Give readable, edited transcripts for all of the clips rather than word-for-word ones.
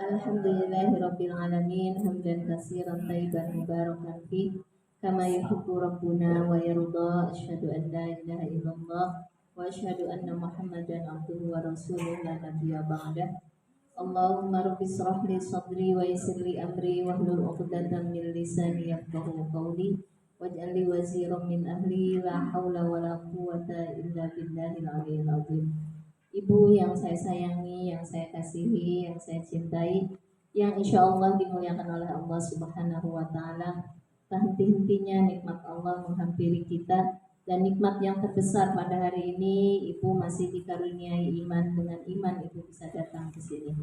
Alhamdulillahirabbil alamin hamdan katsiran thayyiban mubarakan fi kama yuhibbu rabbuna wa yarda. Asyhadu an la ilaha illallah wa asyhadu anna Muhammadan abduhu wa rasuluhu la nabiyya ba'dah. Allahumma rabbi shrah li sadri wa yassir li amri wahlul 'uqdatam min lisani yafqahu qawli waj'al li waziran min ahli la haula wa la quwwata illa billahil aliyyil azim. Ibu yang saya sayangi, yang saya kasihi, yang saya cintai, yang insya Allah dimuliakan oleh Allah Subhanahu wa Ta'ala. Tak henti-hentinya nikmat Allah menghampiri kita, dan nikmat yang terbesar pada hari ini, Ibu masih dikaruniai iman. Dengan iman Ibu bisa datang ke sini.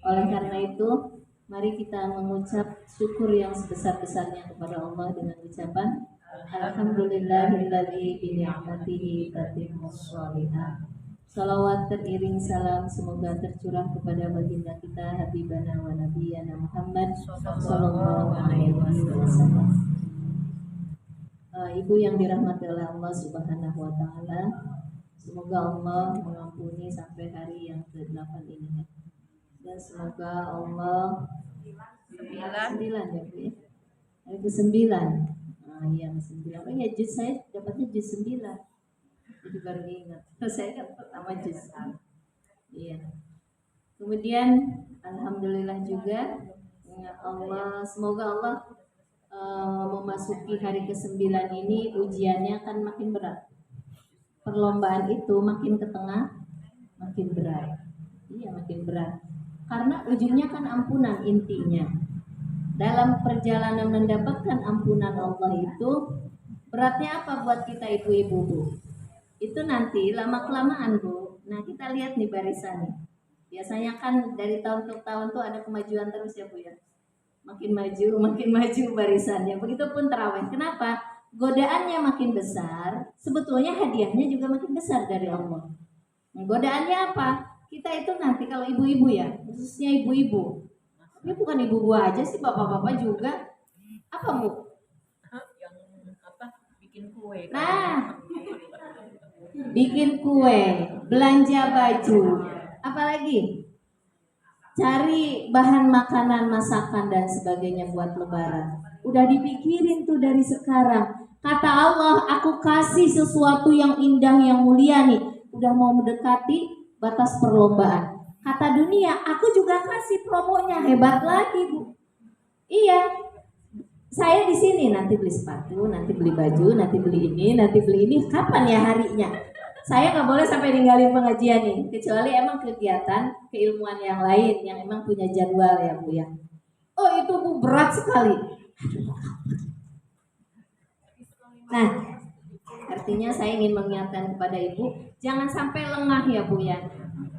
Oleh karena itu, mari kita mengucap syukur yang sebesar-besarnya kepada Allah dengan ucapan Alhamdulillahilladzi bi ni'matihi tatimmus shalihat. Salawat teriring salam semoga tercurah kepada baginda kita Habibana wa Nabiyana Muhammad Sallallahu Alaihi Wasallam. Ibu yang dirahmati oleh Allah Subhanahu Wa Taala, semoga Allah mengampuni sampai hari yang ke-8 ini, dan semoga Allah 9 ya Bu ya, hari ke-9. Yang 9. Oh ya, juz saya dapatnya juz 9. Jadi baru ingat, saya kan pertama juz. Iya. Kemudian alhamdulillah juga Allah, semoga Allah memasuki hari ke-9 ini ujiannya akan makin berat. Perlombaan itu makin ke tengah makin berat. Iya, makin berat. Karena ujungnya kan ampunan intinya. Dalam perjalanan mendapatkan ampunan Allah itu beratnya apa buat kita ibu-ibu Bu? Itu nanti lama-kelamaan Bu. Nah kita lihat nih barisannya. Biasanya kan dari tahun ke tahun tuh ada kemajuan terus ya Bu ya. Makin maju barisannya. Begitupun tarawih. Kenapa? Godaannya makin besar. Sebetulnya hadiahnya juga makin besar dari Allah. Nah, godaannya apa? Kita itu nanti kalau ibu-ibu ya, khususnya ibu-ibu. Ini bukan ibu gua aja sih, bapak-bapak juga. Apa Bu? Yang apa? Bikin kue. Nah, bikin kue, belanja baju, apalagi cari bahan makanan, masakan dan sebagainya buat lebaran. Udah dipikirin tuh dari sekarang. Kata Allah, aku kasih sesuatu yang indah, yang mulia nih. Udah mau mendekati batas perlombaan. Kata dunia, aku juga kasih promonya, hebat lagi Bu. Iya. Saya di sini nanti beli sepatu, nanti beli baju, nanti beli ini, nanti beli ini. Kapan ya harinya? Saya nggak boleh sampai ninggalin pengajian nih, kecuali emang kegiatan keilmuan yang lain yang emang punya jadwal ya Bu ya. Oh itu Bu berat sekali. Nah, artinya saya ingin mengingatkan kepada Ibu, jangan sampai lengah ya Bu ya.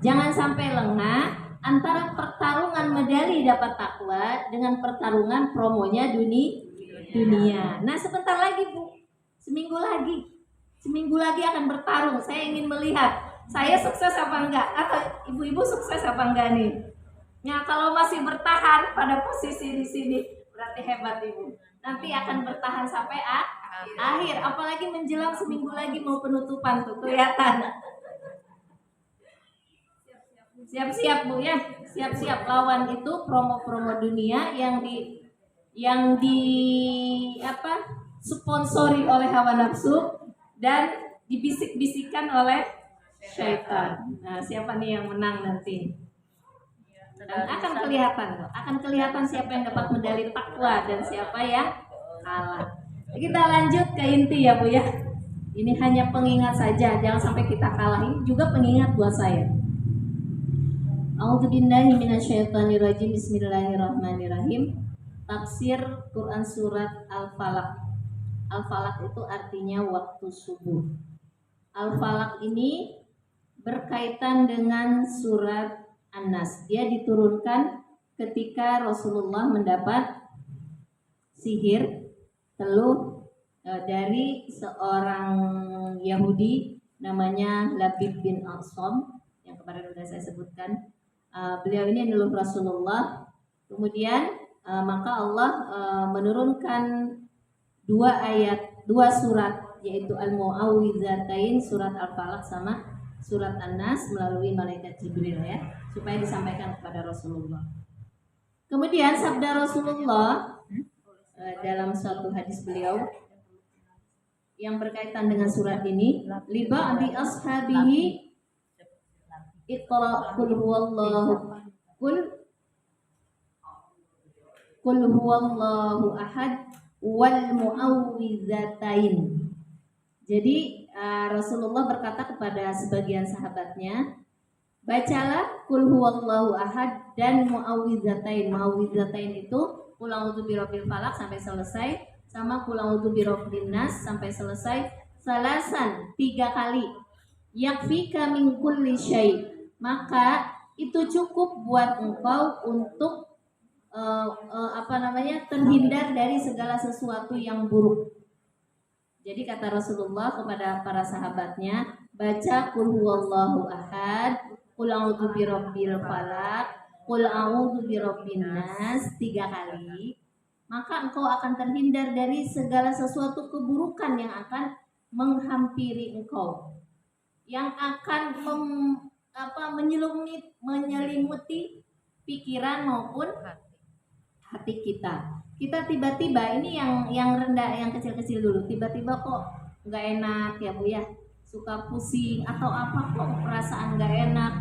Jangan sampai lengah antara pertarungan medali dapat takwa dengan pertarungan promonya dunia. Nah sebentar lagi Bu, seminggu lagi akan bertarung. Saya ingin melihat saya sukses apa enggak, atau ibu-ibu sukses apa enggak nih. Ya kalau masih bertahan pada posisi di sini berarti hebat Ibu. Nanti akan bertahan sampai akhir. Apalagi menjelang seminggu lagi mau penutupan tuh kelihatan. Siap-siap Bu ya, siap-siap lawan itu promo-promo dunia yang di sponsori oleh hawa nafsu dan dibisik-bisikan oleh syaitan. Nah, siapa nih yang menang nanti? Dan akan kelihatan siapa yang dapat medali takwa dan siapa yang kalah. Kita lanjut ke inti ya Bu ya. Ini hanya pengingat saja, jangan sampai kita kalah. Ini juga pengingat buat saya. A'udzubillahi minasyaitonirrajim. Bismillahirrahmanirrahim. Tafsir Quran surat Al-Falaq. Al-Falaq itu artinya waktu subuh. Al-Falaq ini berkaitan dengan surat An-Nas. Dia diturunkan ketika Rasulullah mendapat sihir teluh dari seorang Yahudi namanya Labib bin Al-Som yang kemarin sudah saya sebutkan. Beliau ini adalah Rasulullah. Kemudian maka Allah menurunkan dua surat, yaitu Al-Mu'awwidzatain, surat Al-Falaq sama surat An-Nas melalui malaikat Jibril ya, supaya disampaikan kepada Rasulullah. Kemudian sabda Rasulullah dalam suatu hadis beliau yang berkaitan dengan surat ini, liba di ashabihi iqra qul huwallahu qul huwallahu ahad wal muawwidzatain. Jadi Rasulullah berkata kepada sebagian sahabatnya, bacalah qul huwallahu ahad dan muawwidzatain. Muawwidzatain itu qul a'udzu birabbil falaq sampai selesai, sama qul a'udzu birabbin nas sampai selesai, salasan 3 kali. Yakfika min kulli syai', maka itu cukup buat engkau untuk terhindar dari segala sesuatu yang buruk. Jadi kata Rasulullah kepada para sahabatnya, baca qul huwallahu ahad, qul a'udzu birabbil falaq, qul a'udzu birabbin nas 3 kali, maka engkau akan terhindar dari segala sesuatu keburukan yang akan menghampiri engkau, yang akan menyelimuti pikiran maupun hati kita. Kita tiba-tiba ini yang rendah, yang kecil-kecil dulu, tiba-tiba kok nggak enak ya Bu ya, suka pusing atau apa kok perasaan nggak enak,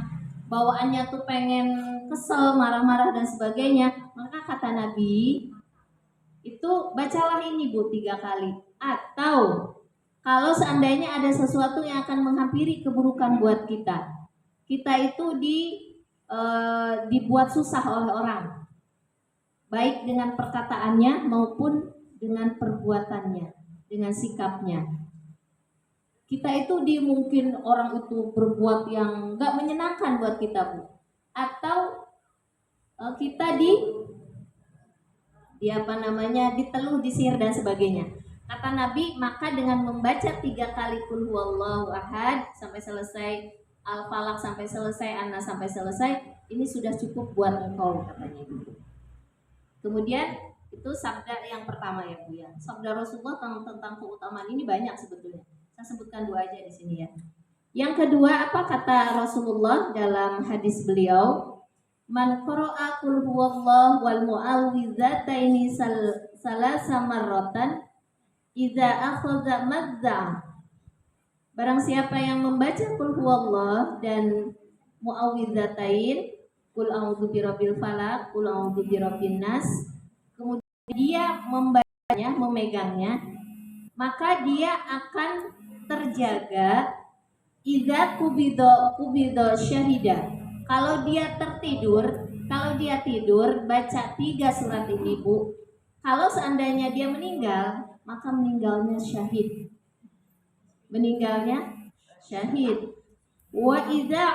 bawaannya tuh pengen kesel, marah-marah dan sebagainya. Maka kata Nabi itu bacalah ini Bu 3 kali. Atau kalau seandainya ada sesuatu yang akan menghampiri keburukan buat kita, kita itu dibuat susah oleh orang, baik dengan perkataannya maupun dengan perbuatannya, dengan sikapnya. Kita itu mungkin orang itu berbuat yang nggak menyenangkan buat kita Bu, atau kita diteluh, disihir dan sebagainya. Kata Nabi, maka dengan membaca 3 kali qul huwallahu ahad sampai selesai, Al-Falaq sampai selesai, An-Nas sampai selesai, ini sudah cukup buat engkau, katanya gitu. Kemudian itu sabda yang pertama ya Bu ya. Sabda Rasulullah tentang keutamaan ini banyak sebetulnya. Saya sebutkan 2 aja di sini ya. Yang kedua, apa kata Rasulullah dalam hadis beliau? Man qara'a qul huwallahu wal mu'awwidzataini salasa marratan idza akhadha madza. Barang siapa yang membaca qul huwallahu dan mu'awwidzatain, qul a'udzu birabbil falaq, qul a'udzu birabbin nas, kemudian dia membacanya, memegangnya, maka dia akan terjaga idza kubido syahida. Kalau dia tidur baca 3 surat ini Bu, kalau seandainya dia meninggal, maka meninggalnya syahid. Wa idza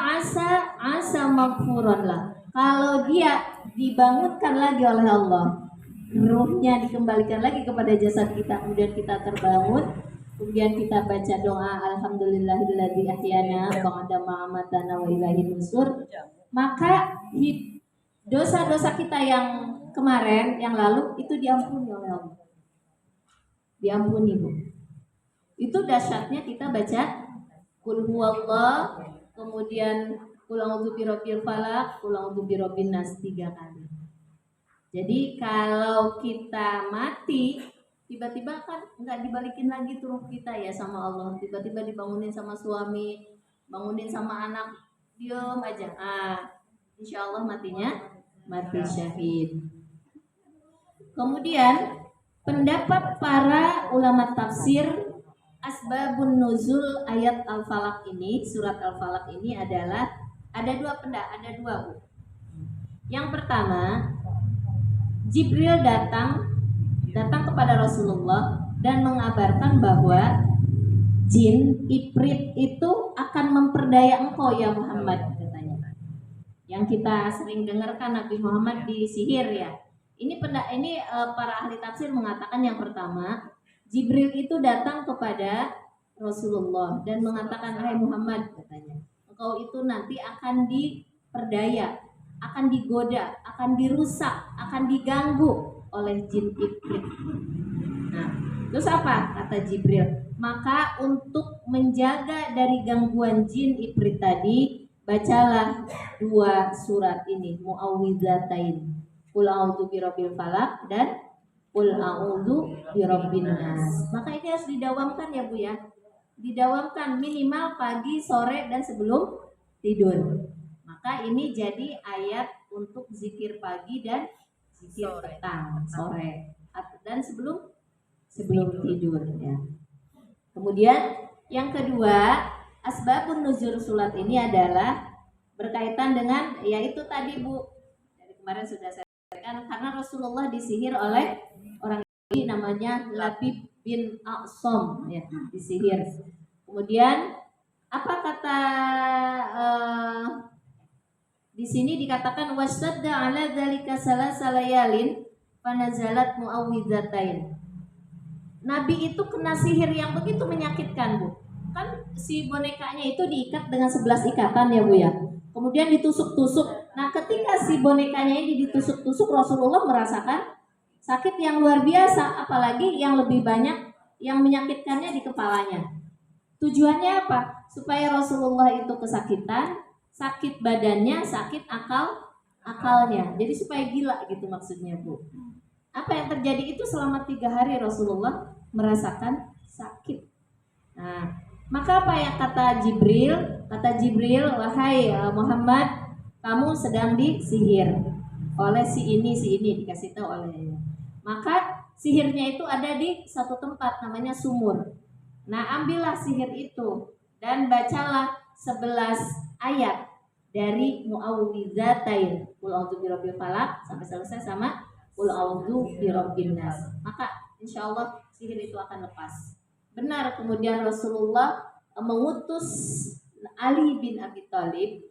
asa maghfuran lah. Kalau dia dibangunkan lagi oleh Allah, ruhnya dikembalikan lagi kepada jasad kita, kemudian kita terbangun, kemudian kita baca doa alhamdulillahilladzi ahyana ba'da ma amatana wa ilaihin nusur, maka dosa-dosa kita yang kemarin, yang lalu itu diampuni oleh Allah. Diampuni Bu. Itu dahsyatnya kita baca qul huwallah, kemudian qul a'udzu birabbil falaq, qul a'udzu birabbin nas 3 kali. Jadi kalau kita mati, tiba-tiba kan nggak dibalikin lagi tuh ruh kita ya sama Allah. Tiba-tiba dibangunin sama suami, bangunin sama anak, diam aja. Insya Allah matinya mati syahid. Kemudian pendapat para ulama tafsir asbabun nuzul ayat Al-Falaq ini, surat Al-Falaq ini adalah ada 2 Bu. Yang pertama, Jibril datang kepada Rasulullah dan mengabarkan bahwa jin Ifrit itu akan memperdaya engkau ya Muhammad, katanya. Yang kita sering dengarkan Nabi Muhammad disihir ya. Ini para ahli tafsir mengatakan yang pertama, Jibril itu datang kepada Rasulullah dan mengatakan, "Hai Muhammad," katanya, "engkau itu nanti akan diperdaya, akan digoda, akan dirusak, akan diganggu oleh jin Ifrit." Nah, terus apa kata Jibril? Maka untuk menjaga dari gangguan jin ifrit tadi, bacalah 2 surat ini, Muawwidzatain. Qul a'udzu birabbil falaq dan Qul a'udzu birabbin nas. Maka ini harus didawamkan ya Bu ya. Didawamkan minimal pagi, sore dan sebelum tidur. Maka ini jadi ayat untuk zikir pagi dan zikir petang, sore dan sebelum tidur ya. Kemudian yang kedua, asbabun nuzul surat ini adalah berkaitan dengan yaitu tadi Bu. Dari kemarin sudah saya katakan karena Rasulullah disihir oleh orang ini namanya Labib bin A'sam ya, disihir. Kemudian apa kata di sini dikatakan wasadda ala dzalika salasalayalin fanazalat muawwidzatain. Nabi itu kena sihir yang begitu menyakitkan Bu. Kan si bonekanya itu diikat dengan 11 ikatan ya Bu ya. Kemudian ditusuk-tusuk. Nah ketika si bonekanya ini ditusuk-tusuk, Rasulullah merasakan sakit yang luar biasa. Apalagi yang lebih banyak yang menyakitkannya di kepalanya. Tujuannya apa? Supaya Rasulullah itu kesakitan, sakit badannya, sakit akalnya. Jadi supaya gila gitu maksudnya Bu. Apa yang terjadi itu selama 3 hari Rasulullah merasakan sakit. Nah, maka apa yang kata Jibril? Kata Jibril, wahai Muhammad, kamu sedang disihir oleh si ini dikasih tahu oleh. Maka sihirnya itu ada di satu tempat namanya sumur. Nah, ambillah sihir itu dan bacalah 11 ayat dari Muawwidzatain. Qul a'udzu birabbil falaq sampai selesai sama Qul a'udzu birabbin nas. Maka insyaallah sihir itu akan lepas. Benar, kemudian Rasulullah mengutus Ali bin Abi Thalib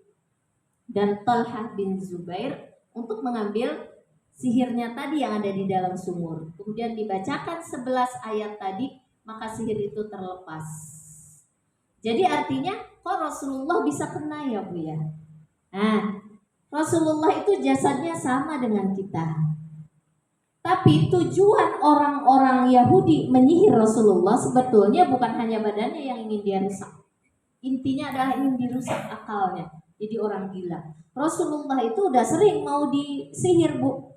dan Talhah bin Zubair untuk mengambil sihirnya tadi yang ada di dalam sumur. Kemudian dibacakan 11 ayat tadi, maka sihir itu terlepas. Jadi artinya kok Rasulullah bisa kena ya Bu ya? Nah, Rasulullah itu jasadnya sama dengan kita. Tapi tujuan orang-orang Yahudi menyihir Rasulullah sebetulnya bukan hanya badannya yang ingin dia rusak. Intinya adalah ingin dirusak akalnya. Jadi orang gila. Rasulullah itu udah sering mau disihir Bu.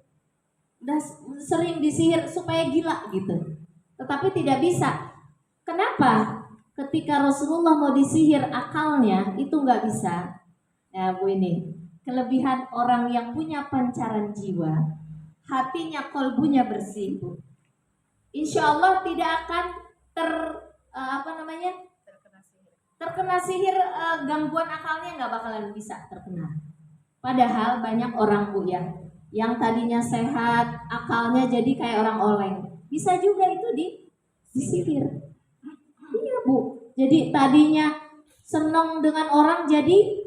Udah sering disihir supaya gila gitu. Tetapi tidak bisa. Kenapa? Ketika Rasulullah mau disihir akalnya itu nggak bisa. Ya Bu ini. Kelebihan orang yang punya pancaran jiwa. Hatinya, kolbunya bersih Bu. Insya Allah tidak akan terkena sihir, gangguan akalnya nggak bakalan bisa terkena. Padahal banyak orang Bu ya, yang tadinya sehat, akalnya jadi kayak orang oleng. Bisa juga itu disihir. Iya Bu. Jadi tadinya senang dengan orang jadi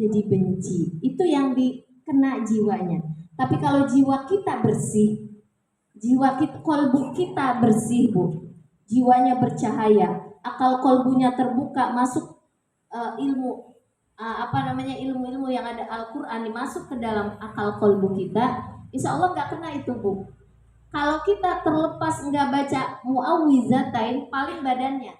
benci. Itu yang dikena jiwanya. Tapi kalau jiwa kita bersih, kolbu kita bersih Bu, jiwanya bercahaya, akal kolbunya terbuka, masuk ilmu ilmu-ilmu yang ada Al-Quran masuk ke dalam akal kolbu kita, insya Allah nggak kena itu Bu. Kalau kita terlepas nggak baca Muawwidzatain, paling badannya.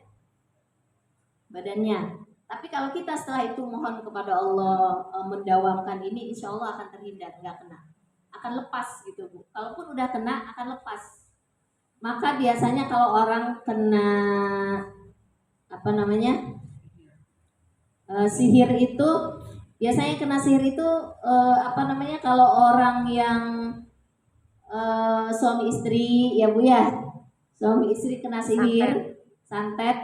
Tapi kalau kita setelah itu mohon kepada Allah mendawamkan ini, insya Allah akan terhindar, nggak kena. Akan lepas gitu Bu. Kalaupun udah kena akan lepas. Maka biasanya kalau orang kena sihir itu biasanya kena sihir itu kalau orang yang suami istri ya Bu ya, suami istri kena sihir santet,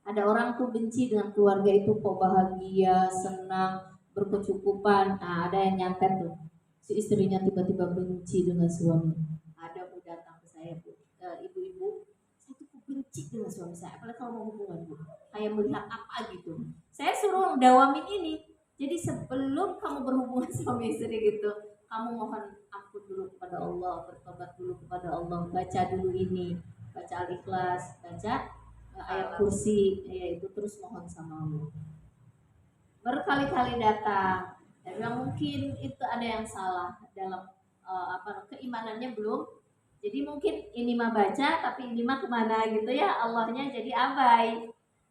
ada orang tuh benci dengan keluarga itu kok bahagia, senang, berkecukupan. Nah, ada yang nyantet tuh. Si istrinya tiba-tiba benci dengan suami. Ada Bu datang ke saya Bu, ibu-ibu, saya tuh benci dengan suami saya. Apalagi kalau mau hubungan Bu, kayak melihat apa gitu. Saya suruh dawamin ini. Jadi sebelum kamu berhubungan suami istri gitu, kamu mohon ampun dulu kepada Allah, bertobat dulu kepada Allah, baca dulu ini, baca Al-Ikhlas, baca ayat kursi, yaitu terus mohon sama Allah. Berkali-kali datang. Dan mungkin itu ada yang salah dalam keimanannya belum Jadi mungkin ini mah baca tapi ini mah kemana gitu ya, Allahnya jadi abai.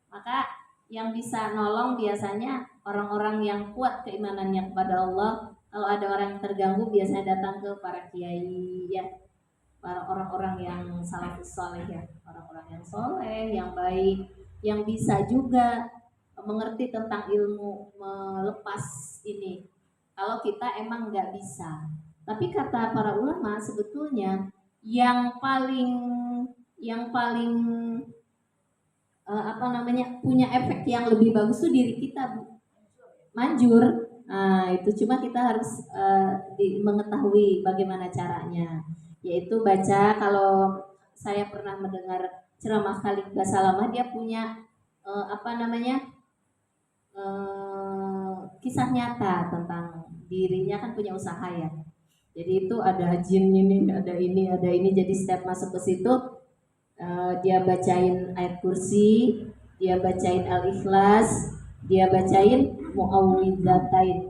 Maka yang bisa nolong biasanya orang-orang yang kuat keimanannya kepada Allah. Kalau ada orang yang terganggu biasanya datang ke para kiai ya, para orang-orang yang salafus saleh ya, orang-orang yang soleh, yang baik, yang bisa juga mengerti tentang ilmu melepas ini. Kalau kita emang nggak bisa. Tapi kata para ulama sebetulnya yang paling yang paling apa namanya punya efek yang lebih bagus tuh diri kita, Bu. Manjur. Nah, itu cuma kita harus mengetahui bagaimana caranya. Yaitu baca, kalau saya pernah mendengar ceramah Khalid Basalamah, dia punya apa namanya kisah nyata tentang dirinya, kan punya usaha ya. Jadi itu ada jin ini, ada ini, ada ini. Jadi setiap masuk ke situ dia bacain ayat kursi, dia bacain al-ikhlas, dia bacain muawwidzatain.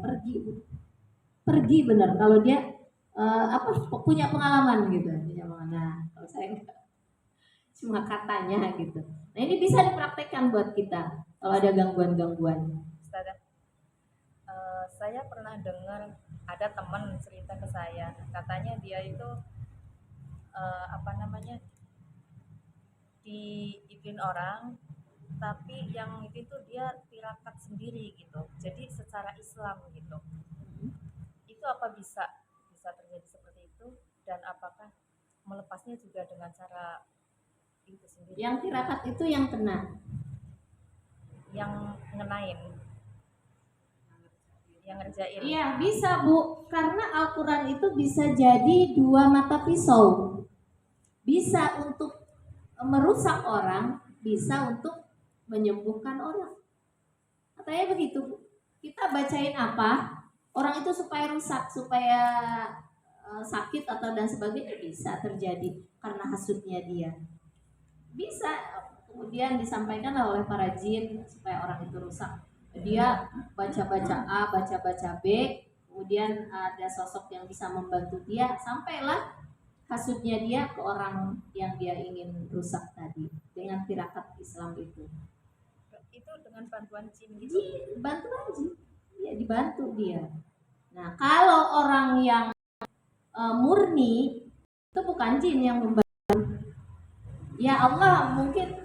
Pergi bener. Kalau dia apa punya pengalaman gitu, punya pengalaman. Nah, kalau saya enggak, cuma katanya gitu. Nah ini bisa dipraktekkan buat kita kalau ada gangguan-gangguan. Ustazah, saya pernah dengar ada teman cerita ke saya, katanya dia itu apa namanya diizin orang, tapi yang itu dia tirakat sendiri gitu, jadi secara Islam gitu. Itu apa bisa bisa terjadi seperti itu, dan apakah melepasnya juga dengan cara itu sendiri? Yang tirakat itu yang kena, yang ngenain, yang ngerjain. Iya bisa Bu, karena Al-Quran itu bisa jadi dua mata pisau. Bisa untuk merusak orang, bisa untuk menyembuhkan orang. Katanya begitu Bu. Kita bacain apa, orang itu supaya rusak, supaya sakit atau dan sebagainya bisa terjadi karena hasutnya dia. Bisa kemudian disampaikan oleh para jin supaya orang itu rusak. Dia baca-baca A, baca-baca B, kemudian ada sosok yang bisa membantu dia, sampailah hasutnya dia ke orang yang dia ingin rusak tadi dengan tirakat Islam itu. Itu dengan bantuan jin gitu? Bantuan jin, ya dibantu dia. Nah kalau orang yang murni itu bukan jin yang membantu, ya Allah mungkin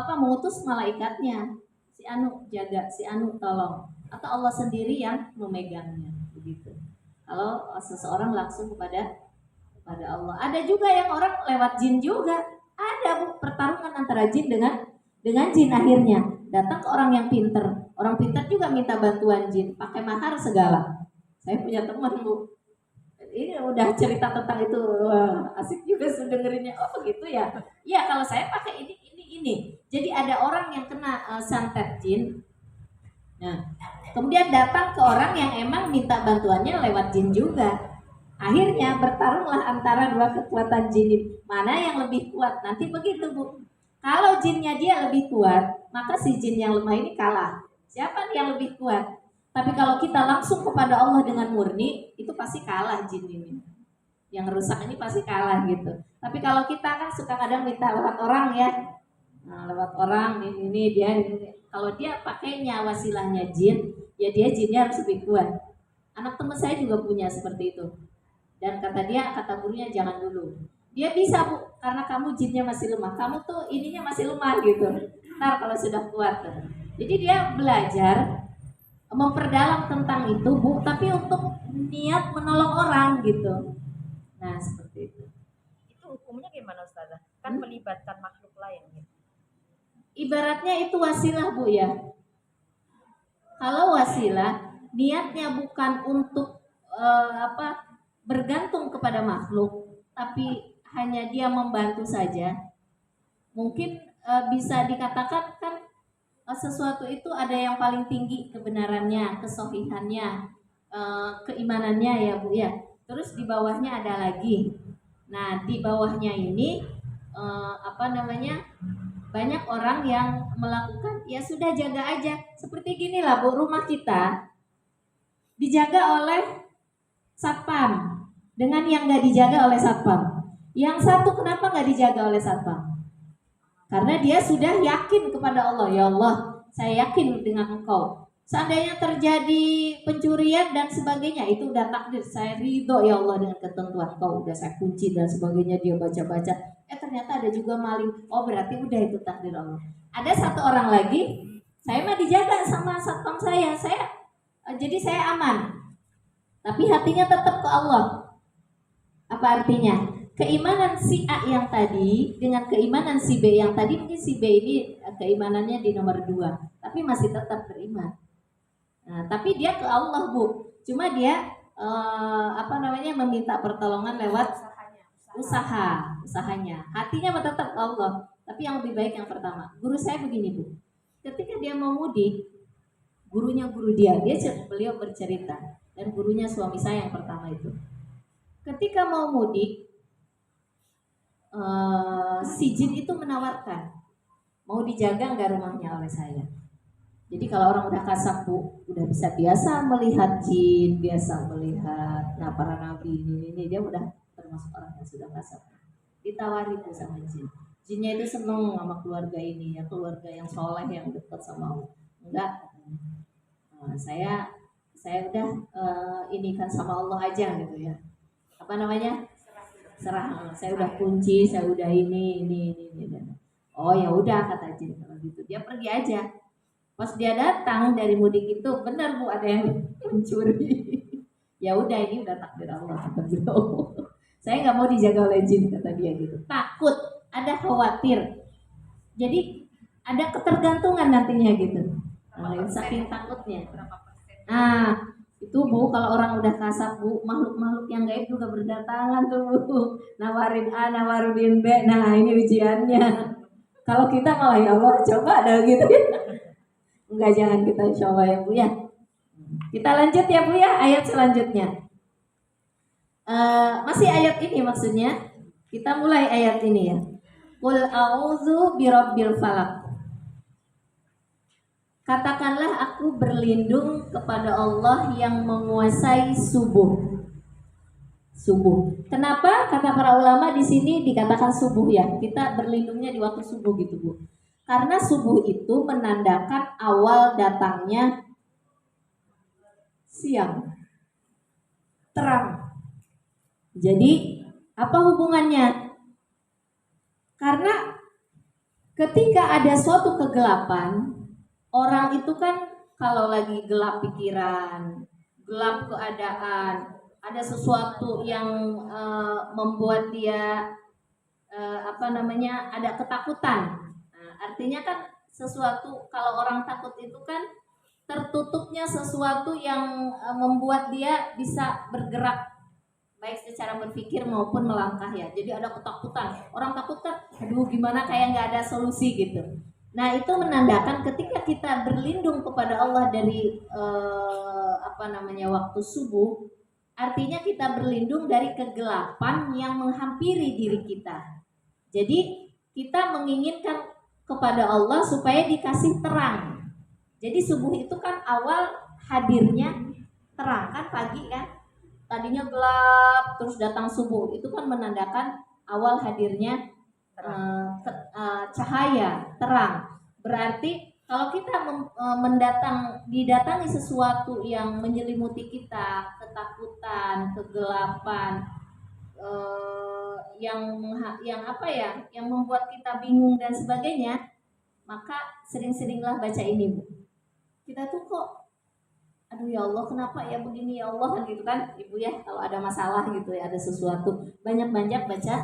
mengutus malaikatnya, si anu jaga, si anu tolong, atau Allah sendiri yang memegangnya begitu. Kalau seseorang langsung kepada Allah. Ada juga yang orang lewat jin juga. Ada Bu, pertarungan antara jin dengan jin, akhirnya datang ke orang yang pinter. Orang pinter juga minta bantuan jin, pakai mahar segala. Saya punya teman Bu, ini udah cerita tentang itu. Wah, asik juga dengerinnya. Oh begitu ya. Iya, kalau saya pakai ini. Jadi ada orang yang kena santet jin. Nah, kemudian datang ke orang yang emang minta bantuannya lewat jin juga. Akhirnya bertarunglah antara dua kekuatan jin, mana yang lebih kuat. Nanti begitu Bu. Kalau jinnya dia lebih kuat, maka si jin yang lemah ini kalah. Siapa nih yang lebih kuat? Tapi kalau kita langsung kepada Allah dengan murni, itu pasti kalah jin ini. Yang rusak ini pasti kalah gitu. Tapi kalau kita kan suka kadang minta lewat orang ya. Nah, lewat orang ini dia ini. Kalau dia pakainya wasilahnya jin, ya dia jinnya harus lebih kuat. Anak teman saya juga punya seperti itu. Dan kata gurunya jangan dulu. Dia bisa Bu, karena kamu jinnya masih lemah. Kamu tuh ininya masih lemah gitu. Ntar kalau sudah kuat. Jadi dia belajar memperdalam tentang itu Bu, tapi untuk niat menolong orang gitu. Nah seperti itu. Itu hukumnya gimana Ustazah? Kan melibatkan makhluk lain gitu. Ibaratnya itu wasilah Bu ya. Kalau wasilah niatnya bukan untuk bergantung kepada makhluk, tapi hanya dia membantu saja. Mungkin bisa dikatakan kan sesuatu itu ada yang paling tinggi kebenarannya, kesohihannya, keimanannya ya Bu ya. Terus di bawahnya ada lagi. Nah di bawahnya ini banyak orang yang melakukan ya sudah jaga aja. Seperti gini lah Bu, rumah kita dijaga oleh satpam dengan yang nggak dijaga oleh satpam. Yang satu kenapa nggak dijaga oleh satpam? Karena dia sudah yakin kepada Allah, ya Allah, saya yakin dengan Engkau. Seandainya terjadi pencurian dan sebagainya, itu udah takdir. Saya ridho ya Allah dengan ketentuan Kau. Udah saya kunci dan sebagainya, dia baca-baca. Ternyata ada juga maling. Oh berarti udah itu takdir Allah. Ada satu orang lagi, saya mah dijaga sama satpam saya. Jadi saya aman. Tapi hatinya tetap ke Allah. Apa artinya? Keimanan si A yang tadi dengan keimanan si B yang tadi, mungkin si B ini keimanannya di nomor 2, tapi masih tetap beriman. Nah, tapi dia ke Allah, Bu. Cuma dia meminta pertolongan lewat usahanya. Hatinya tetap ke Allah. Tapi yang lebih baik yang pertama. Guru saya begini, Bu. Ketika dia mau mudik, guru dia beliau bercerita, dan gurunya suami saya yang pertama itu. Ketika mau mudik, si jin itu menawarkan, mau dijaga nggak rumahnya oleh saya. Jadi kalau orang udah kasab, Bu, udah biasa melihat jin, biasa melihat para nabi ini dia udah termasuk orang yang sudah kasab. Ditawari tuh sama jin. Jinnya itu seneng sama keluarga ini, ya keluarga yang soleh yang dekat sama Allah. Enggak, saya udah ini kan sama Allah aja gitu ya. Apa namanya? Serah, saya udah kunci, saya udah ini. Oh ya udah, kata jin, kalau gitu dia pergi aja. Pas dia datang dari mudik itu, benar Bu, ada yang mencuri. Ya udah, ini udah takdir Allah, kata beliau. Saya nggak mau dijaga oleh jin, kata dia gitu. Takut, ada khawatir. Jadi ada ketergantungan nantinya gitu. Saking takutnya. Itu Bu, kalau orang udah kasar, Bu, makhluk-makhluk yang gaib juga berdatangan tuh, Bu. Nawarin A, nawarin B. Nah, ini ujiannya. Kalau kita malah ya Allah, coba ada gitu. Enggak, jangan kita insya Allah ya Bu ya. Kita lanjut ya Bu ya, ayat selanjutnya. Masih ayat ini maksudnya. Kita mulai ayat ini ya. Qul a'udzu birabbil falaq. Katakanlah aku berlindung kepada Allah yang menguasai subuh. Kenapa kata para ulama di sini dikatakan subuh ya? Kita berlindungnya di waktu subuh gitu, Bu. Karena subuh itu menandakan awal datangnya siang, terang. Jadi apa hubungannya? Karena ketika ada suatu kegelapan, orang itu kan kalau lagi gelap pikiran, gelap keadaan, ada sesuatu yang membuat dia ada ketakutan. Nah, artinya kan sesuatu, kalau orang takut itu kan tertutupnya sesuatu yang membuat dia bisa bergerak baik secara berpikir maupun melangkah ya. Jadi ada ketakutan. Orang takut kan, aduh gimana, kayak nggak ada solusi gitu. Nah itu menandakan ketika kita berlindung kepada Allah dari waktu subuh, artinya kita berlindung dari kegelapan yang menghampiri diri kita. Jadi kita menginginkan kepada Allah supaya dikasih terang. Jadi subuh itu kan awal hadirnya terang, kan pagi kan. Tadinya gelap terus datang subuh, itu kan menandakan awal hadirnya cahaya terang. Berarti kalau kita didatangi sesuatu yang menyelimuti kita, ketakutan, kegelapan, yang membuat kita bingung dan sebagainya, maka sering-seringlah baca ini, Bu. Kita tuh kok, aduh ya Allah, kenapa ya begini ya Allah, kan gitu kan Ibu ya. Kalau ada masalah gitu ya, ada sesuatu, banyak-banyak baca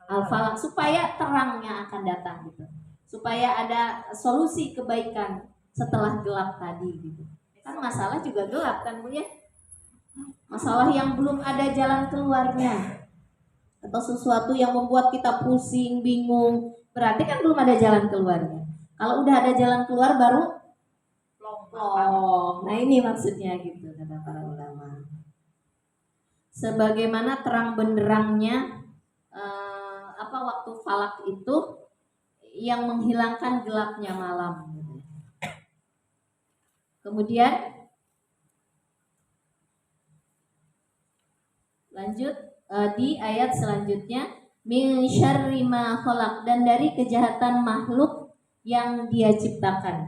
Al-Falaq supaya terangnya akan datang gitu, supaya ada solusi kebaikan setelah gelap tadi gitu. Kan masalah juga gelap kan Bu ya, masalah yang belum ada jalan keluarnya atau sesuatu yang membuat kita pusing, bingung, berarti kan belum ada jalan keluarnya. Kalau udah ada jalan keluar baru plong. Nah ini maksudnya gitu kata para ulama. Sebagaimana terang benderangnya waktu falak itu yang menghilangkan gelapnya malam. Kemudian lanjut di ayat selanjutnya, min syarri ma khalaq, dan dari kejahatan makhluk yang Dia ciptakan.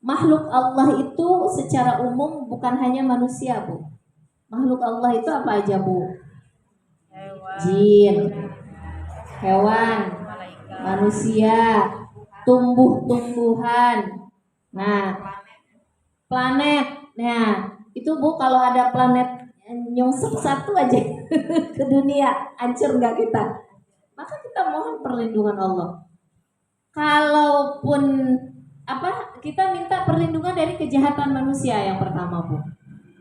Makhluk Allah itu secara umum bukan hanya manusia, Bu. Makhluk Allah itu apa aja, Bu? Hewan, Jin, hewan, malaikat, manusia, tumbuh-tumbuhan. Nah, planet. Nah, itu Bu, kalau ada planet nyungsep satu aja ke dunia, hancur nggak kita? Maka kita mohon perlindungan Allah. Kalaupun kita minta perlindungan dari kejahatan manusia yang pertama, Bu.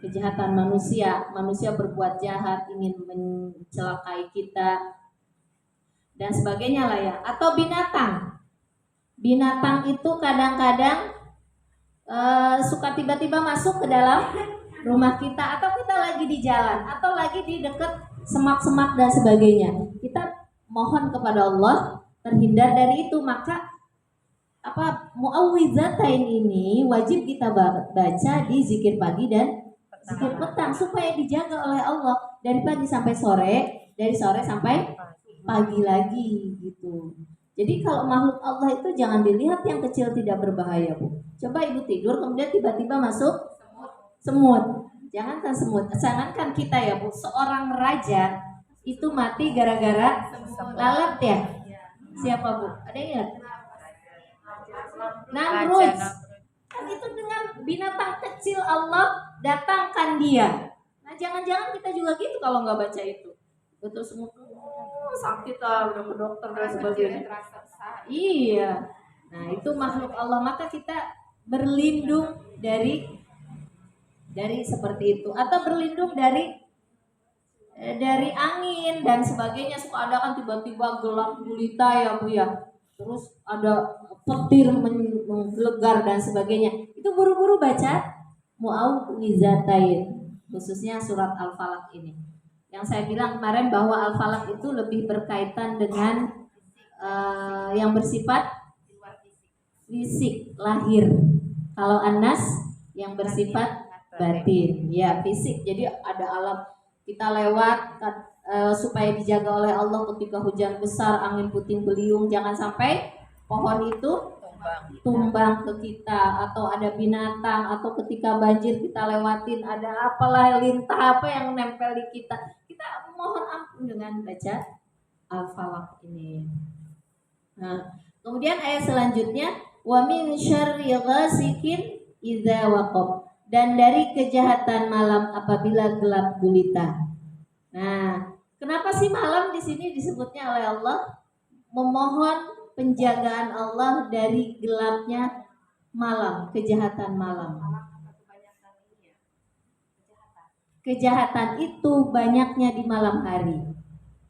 Kejahatan manusia berbuat jahat, ingin mencelakai kita dan sebagainya lah ya. Atau binatang itu kadang-kadang suka tiba-tiba masuk ke dalam rumah kita, atau kita lagi di jalan, atau lagi di dekat semak-semak dan sebagainya. Kita mohon kepada Allah terhindar dari itu. Maka muawwizatain ini wajib kita baca di zikir pagi dan zikir petang supaya dijaga oleh Allah dari pagi sampai sore, dari sore sampai pagi lagi gitu. Jadi kalau makhluk Allah itu jangan dilihat yang kecil tidak berbahaya, Bu. Coba Ibu tidur kemudian tiba-tiba masuk semut. Jangankan semut, jangankan kita ya, Bu. Seorang raja itu mati gara-gara lalat ya. Siapa, Bu? Ada yang ingat? Namrud. Kan itu dengan binatang kecil Allah datangkan dia. Nah, jangan-jangan kita juga gitu kalau nggak baca itu. Betul semua. Sakit lah, udah ke dokter dan sebagainya. Iya. Nah, itu makhluk Allah, maka kita berlindung dari seperti itu, atau berlindung dari angin dan sebagainya. Suka ada kan tiba-tiba gelap gulita ya, Bu ya. Terus ada petir menggelegar dan sebagainya. Itu buru-buru baca muawwizatain, khususnya surat Al-Falaq ini. Yang saya bilang kemarin bahwa Al-Falaq itu lebih berkaitan dengan yang bersifat fisik, lahir. Kalau An-Nas yang bersifat batin, ya fisik. Jadi ada alam kita lewat supaya dijaga oleh Allah ketika hujan besar, angin puting beliung, jangan sampai pohon itu tumbang ke kita, atau ada binatang, atau ketika banjir kita lewatin ada apalah lintah apa yang nempel di kita. Kita mohon ampun dengan baca Al-Falaq ini. Nah, kemudian ayat selanjutnya wa min syarri ghasikin idza waqab, dan dari kejahatan malam apabila gelap gulita. Nah, kenapa sih malam di sini disebutnya oleh Allah? Memohon penjagaan Allah dari gelapnya malam, kejahatan malam. Kejahatan itu banyaknya di malam hari.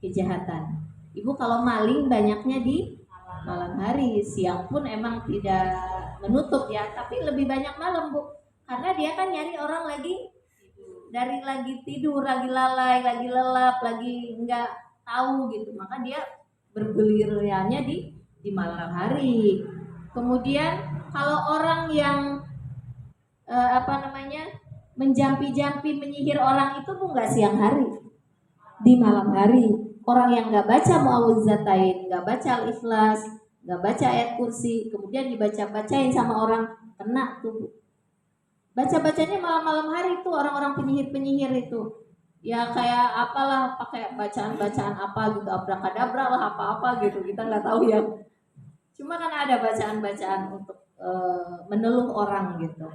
Kejahatan. Ibu kalau maling banyaknya di malam hari, siang pun emang tidak menutup ya, tapi lebih banyak malam, Bu. Karena dia kan nyari orang lagi tidur, lagi lalai, lagi lelap, lagi nggak tahu gitu. Maka dia bergelirnya di malam hari. Kemudian kalau orang yang menjampi-jampi menyihir orang itu Bu nggak siang hari, di malam hari. Orang yang nggak baca muawwizatain, nggak baca Al-Ikhlas, nggak baca ayat kursi, kemudian dibaca-bacain sama orang, kena tuh. Baca-bacanya malam-malam hari tuh orang-orang penyihir itu. Ya kayak apalah, pakai bacaan-bacaan apa gitu, abrakadabra lah apa-apa gitu, kita nggak tahu ya. Cuma kan ada bacaan-bacaan untuk meneluh orang gitu.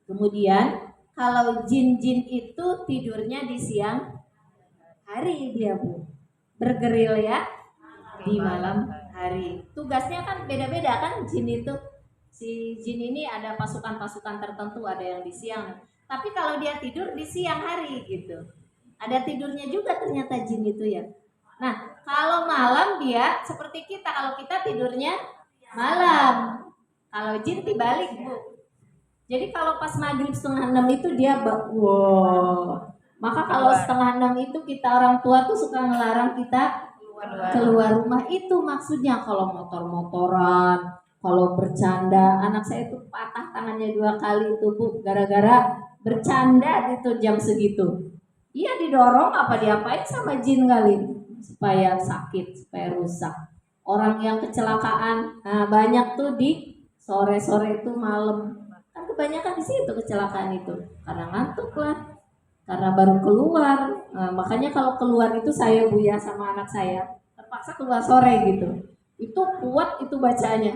Kemudian kalau jin-jin itu tidurnya di siang hari dia, Bu. Bergerilya di malam hari. Tugasnya kan beda-beda kan jin itu. Si jin ini ada pasukan-pasukan tertentu, ada yang di siang. Tapi kalau dia tidur di siang hari gitu. Ada tidurnya juga ternyata jin itu ya. Nah, kalau malam dia seperti kita, kalau kita tidurnya malam. Kalau jin dibalik, Bu. Jadi kalau pas maghrib 5:30 itu dia maka kalau 5:30 itu kita orang tua tuh suka ngelarang kita keluar rumah. Itu maksudnya kalau motor-motoran, kalau bercanda. Anak saya itu patah tangannya 2 kali itu, Bu, gara-gara bercanda itu jam segitu. Iya didorong apa diapain sama jin kali. supaya sakit, supaya rusak. Orang yang kecelakaan, nah banyak tuh di sore-sore itu malam. Kan kebanyakan di situ kecelakaan itu. Karena ngantuk lah, karena baru keluar. Nah, makanya kalau keluar itu saya Bu ya sama anak saya terpaksa keluar sore gitu. Itu kuat itu bacanya.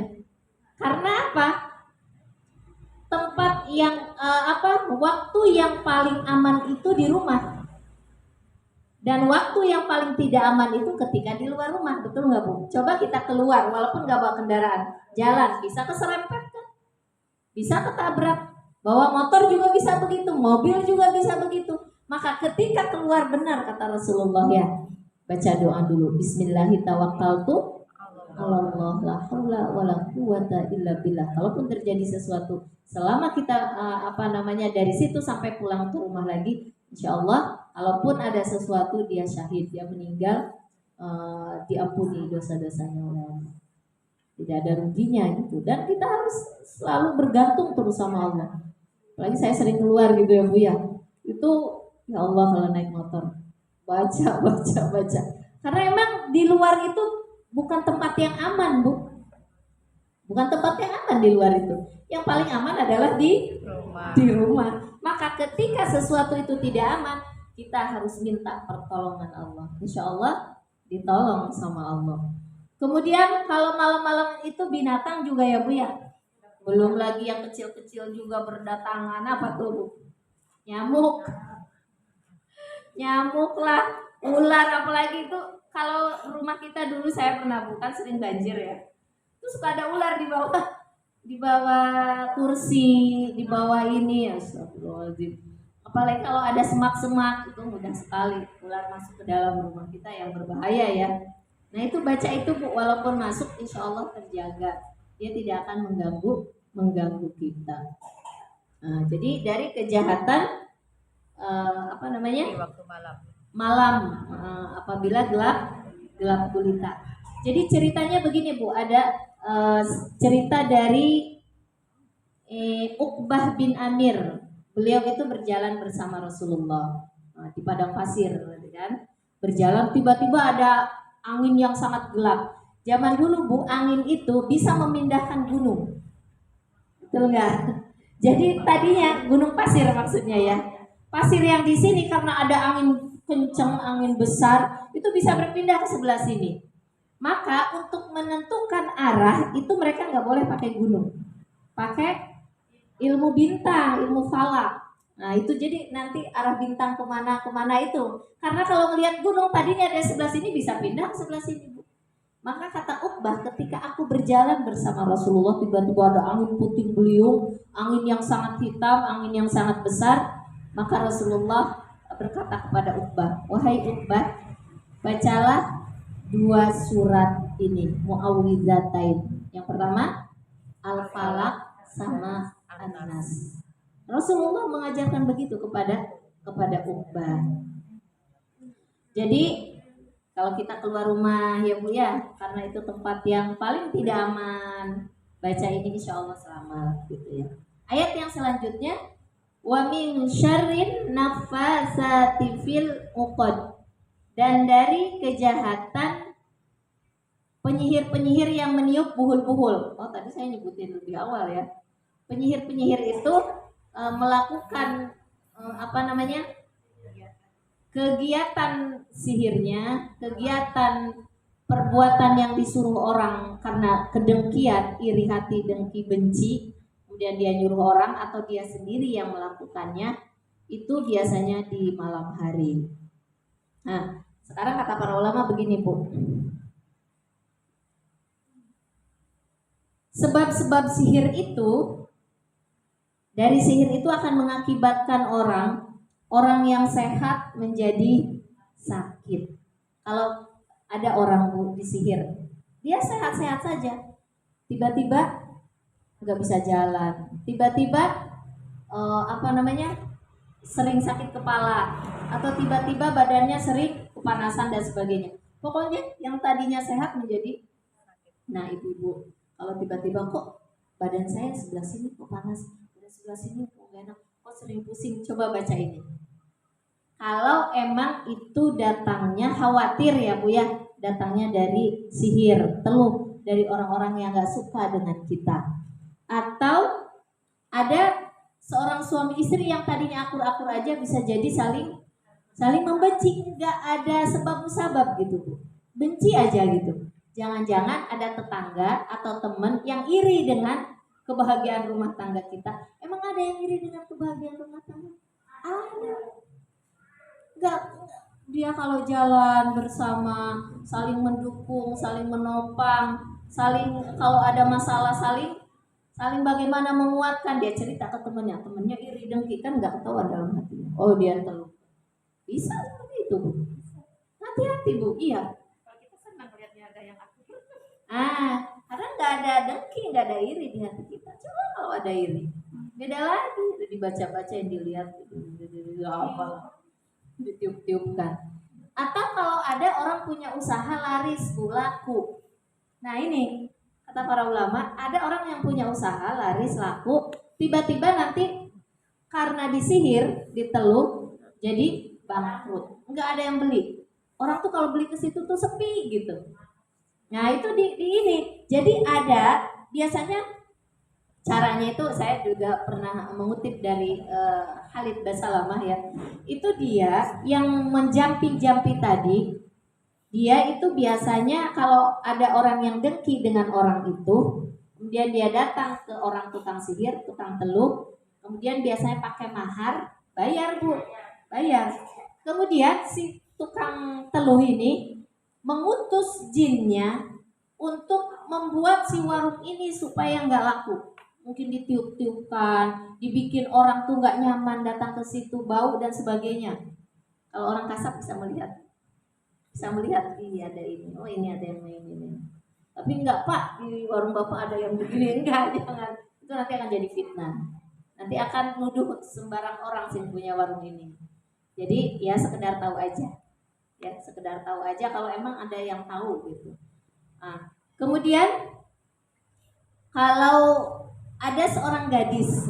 Karena apa? Tempat yang waktu yang paling aman itu di rumah. Dan waktu yang paling tidak aman itu ketika di luar rumah, betul nggak Bu? Coba kita keluar, walaupun nggak bawa kendaraan, jalan bisa keserempet kan? Bisa ketabrak. Bawa motor juga bisa begitu, mobil juga bisa begitu. Maka ketika keluar benar kata Rasulullah ya, baca doa dulu. Bismillahirrahmanirrahim. Allah la haula wala quwata illa billah. Kalaupun terjadi sesuatu, selama kita dari situ sampai pulang ke rumah lagi, insya Allah, kalaupun ada sesuatu dia syahid, dia meninggal, diampuni dosa-dosanya oleh Allah. Tidak ada ruginya gitu. Dan kita harus selalu bergantung terus sama Allah. Apalagi saya sering keluar gitu ya Bu ya. Itu ya Allah kalau naik motor baca. Karena emang di luar itu bukan tempat yang aman Bu. Bukan tempat yang aman di luar itu. Yang paling aman adalah di rumah. Maka ketika sesuatu itu tidak aman, kita harus minta pertolongan Allah. Insya Allah ditolong sama Allah. Kemudian kalau malam-malam itu binatang juga ya Bu ya. Belum lagi yang kecil-kecil juga berdatangan. Apa tuh Bu? Nyamuk lah, ular, apalagi itu kalau rumah kita dulu saya pernah bukan sering banjir ya. Terus suka ada ular di bawah kursi, di bawah ini ya, astagfirullahaladzim. Apalagi kalau ada semak-semak itu mudah sekali ular masuk ke dalam rumah kita yang berbahaya ya. Nah itu baca itu Bu, walaupun masuk insya Allah terjaga, dia tidak akan mengganggu kita. Nah, jadi dari kejahatan di waktu malam apabila gelap gulita. Jadi ceritanya begini Bu, ada cerita dari Uqbah bin Amir. Beliau itu berjalan bersama Rasulullah di padang pasir, kan? Berjalan tiba-tiba ada angin yang sangat gelap. Zaman dulu Bu, angin itu bisa memindahkan gunung. Betul nggak? Jadi tadinya gunung pasir maksudnya ya. Pasir yang di sini karena ada angin kencang, angin besar, itu bisa berpindah ke sebelah sini. Maka untuk menentukan arah itu mereka nggak boleh pakai gunung, pakai ilmu bintang, ilmu falak. Nah itu jadi nanti arah bintang kemana itu. Karena kalau melihat gunung tadinya ada sebelah sini bisa pindah ke sebelah sini. Maka kata Uqbah, ketika aku berjalan bersama Rasulullah tiba-tiba ada angin puting beliung, angin yang sangat hitam, angin yang sangat besar. Maka Rasulullah berkata kepada Uqbah, wahai Uqbah, bacalah 2 surat ini, Muawwidzatain. Yang pertama Al-Falaq sama An-Nas. Rasulullah mengajarkan begitu kepada Uqbah. Jadi kalau kita keluar rumah ya Bu ya, karena itu tempat yang paling tidak aman, baca ini insya Allah selamat gitu ya. Ayat yang selanjutnya, wa min syarrin nafasati fil uqad. Dan dari kejahatan penyihir-penyihir yang meniup buhul-buhul. Oh tadi saya nyebutin lebih awal ya. Penyihir-penyihir itu melakukan kegiatan sihirnya, kegiatan perbuatan yang disuruh orang karena kedengkian, iri hati, dengki, benci, kemudian dia nyuruh orang atau dia sendiri yang melakukannya, itu biasanya di malam hari. Nah, sekarang kata para ulama begini Bu, sebab-sebab sihir itu, dari sihir itu akan mengakibatkan orang yang sehat menjadi sakit. Kalau ada orang Bu disihir, dia sehat-sehat saja, tiba-tiba nggak bisa jalan, tiba-tiba sering sakit kepala, atau tiba-tiba badannya sering kepanasan dan sebagainya. Pokoknya yang tadinya sehat menjadi sakit. Nah ibu-ibu, kalau tiba-tiba kok badan saya sebelah sini kok panas, sebelah sini kok gak enak, kok sering pusing, coba baca ini. Kalau emang itu datangnya khawatir ya Bu ya, datangnya dari sihir, teluh dari orang-orang yang gak suka dengan kita. Atau ada seorang suami istri yang tadinya akur-akur aja bisa jadi saling membenci, nggak ada sebab musabab gitu Bu. Benci aja gitu. Jangan-jangan ada tetangga atau teman yang iri dengan kebahagiaan rumah tangga kita. Emang ada yang iri dengan kebahagiaan rumah tangga? Ada. Nggak, dia kalau jalan bersama saling mendukung, saling menopang, saling kalau ada masalah saling bagaimana menguatkan. Dia cerita ke temennya iri dengki kan nggak ketahuan dalam hatinya. Oh dia terluka. Bisa seperti itu Bu. Hati-hati Bu, iya. Kalau kita senang lihatnya ada yang aku. Karena nggak ada dengki, nggak ada iri di hati kita. Coba kalau ada iri, beda lagi. Dibaca-baca yang dilihat, apa, ditiup-tiupkan. Atau kalau ada orang punya usaha laris Bu, laku. Nah ini kata para ulama, ada orang yang punya usaha laris laku, tiba-tiba nanti karena disihir, diteluh, jadi bangkrut, nggak ada yang beli. Orang tuh kalau beli ke situ tuh sepi gitu. Nah itu di ini, jadi ada biasanya caranya itu saya juga pernah mengutip dari Khalid Basalamah ya. Itu dia yang menjampi-jampi tadi. Dia itu biasanya kalau ada orang yang dengki dengan orang itu, kemudian dia datang ke orang tukang sihir, tukang teluh, kemudian biasanya pakai mahar, bayar Bu, bayar. Kemudian si tukang teluh ini mengutus jinnya untuk membuat si warung ini supaya nggak laku. Mungkin ditiup-tiupkan, dibikin orang tuh nggak nyaman datang ke situ, bau dan sebagainya. Kalau orang kasar bisa melihat, iya ada ini, oh ini ada yang main ini. Tapi enggak Pak, di warung Bapak ada yang begini, enggak, jangan. Itu nanti akan jadi fitnah. Nanti akan nuduh sembarang orang sih punya warung ini. Jadi ya sekedar tahu aja. Ya sekedar tahu aja kalau emang ada yang tahu gitu. Nah, kemudian kalau ada seorang gadis,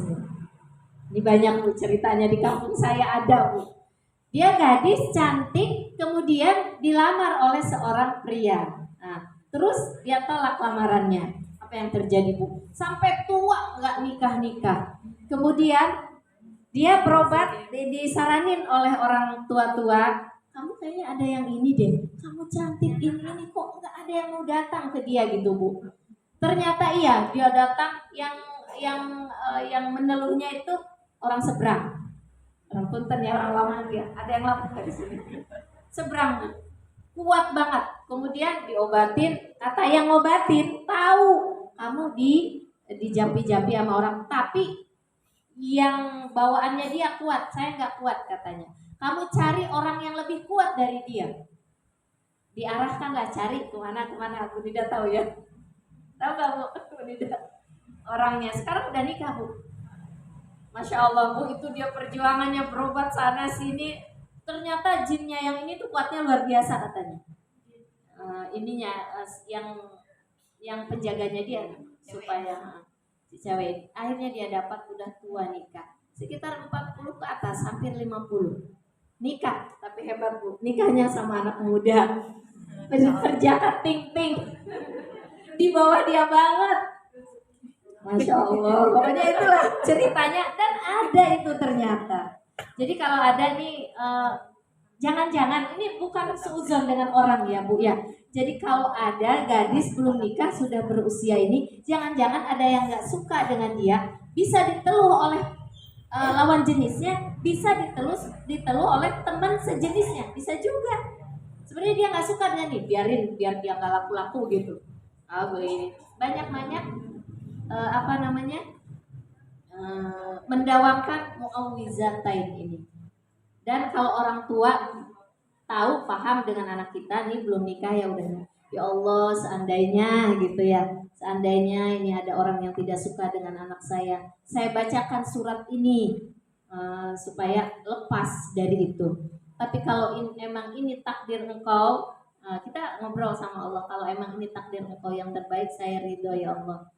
ini banyak Bu ceritanya di kampung saya ada Bu. Dia gadis cantik, kemudian dilamar oleh seorang pria. Nah, terus dia tolak lamarannya. Apa yang terjadi Bu? Sampai tua nggak nikah-nikah. Kemudian dia berobat, disaranin oleh orang tua-tua. Kamu kayaknya ada yang ini deh. Kamu cantik ini kok nggak ada yang mau datang ke dia gitu Bu. Ternyata iya, dia datang yang meneluhnya itu orang seberang. Orang Punten ya, orang Lamongan ya. Ada yang lapor di sini. Seberang, kuat banget. Kemudian diobatin, kata yang ngobatin tahu kamu dijampi-jampi sama orang, tapi yang bawaannya dia kuat, saya nggak kuat katanya. Kamu cari orang yang lebih kuat dari dia. Diarahkanlah cari kemana Bu Nida tahu ya. Tahu nggak Bu Nida? Orangnya sekarang udah nikah Bu. Masya Allah Bu, itu dia perjuangannya berobat sana sini. Ternyata jinnya yang ini tuh kuatnya luar biasa katanya. Yang penjaganya dia supaya si cewek. Akhirnya dia dapat udah tua nikah. Sekitar 40 ke atas, hampir 50. Nikah, tapi hebat Bu. Nikahnya sama anak muda. Kerja ting-ting. Di bawah dia banget. Masya Allah, pokoknya itulah ceritanya dan ada itu ternyata. Jadi kalau ada nih, jangan-jangan ini bukan seuzon dengan orang ya Bu ya. Jadi kalau ada gadis belum nikah sudah berusia ini, jangan-jangan ada yang nggak suka dengan dia, bisa diteluh oleh lawan jenisnya, bisa diteluh oleh teman sejenisnya, bisa juga. Sebenarnya dia nggak suka dengan nih, biar dia nggak laku-laku gitu. Boleh banyak-banyak mendawamkan mu'awwizatain ini. Dan kalau orang tua tahu paham dengan anak kita nih belum nikah ya udah, ya Allah seandainya gitu ya, seandainya ini ada orang yang tidak suka dengan anak saya bacakan surat ini supaya lepas dari itu. Tapi kalau emang ini takdir engkau, kita ngobrol sama Allah, kalau emang ini takdir engkau yang terbaik, saya ridho ya Allah.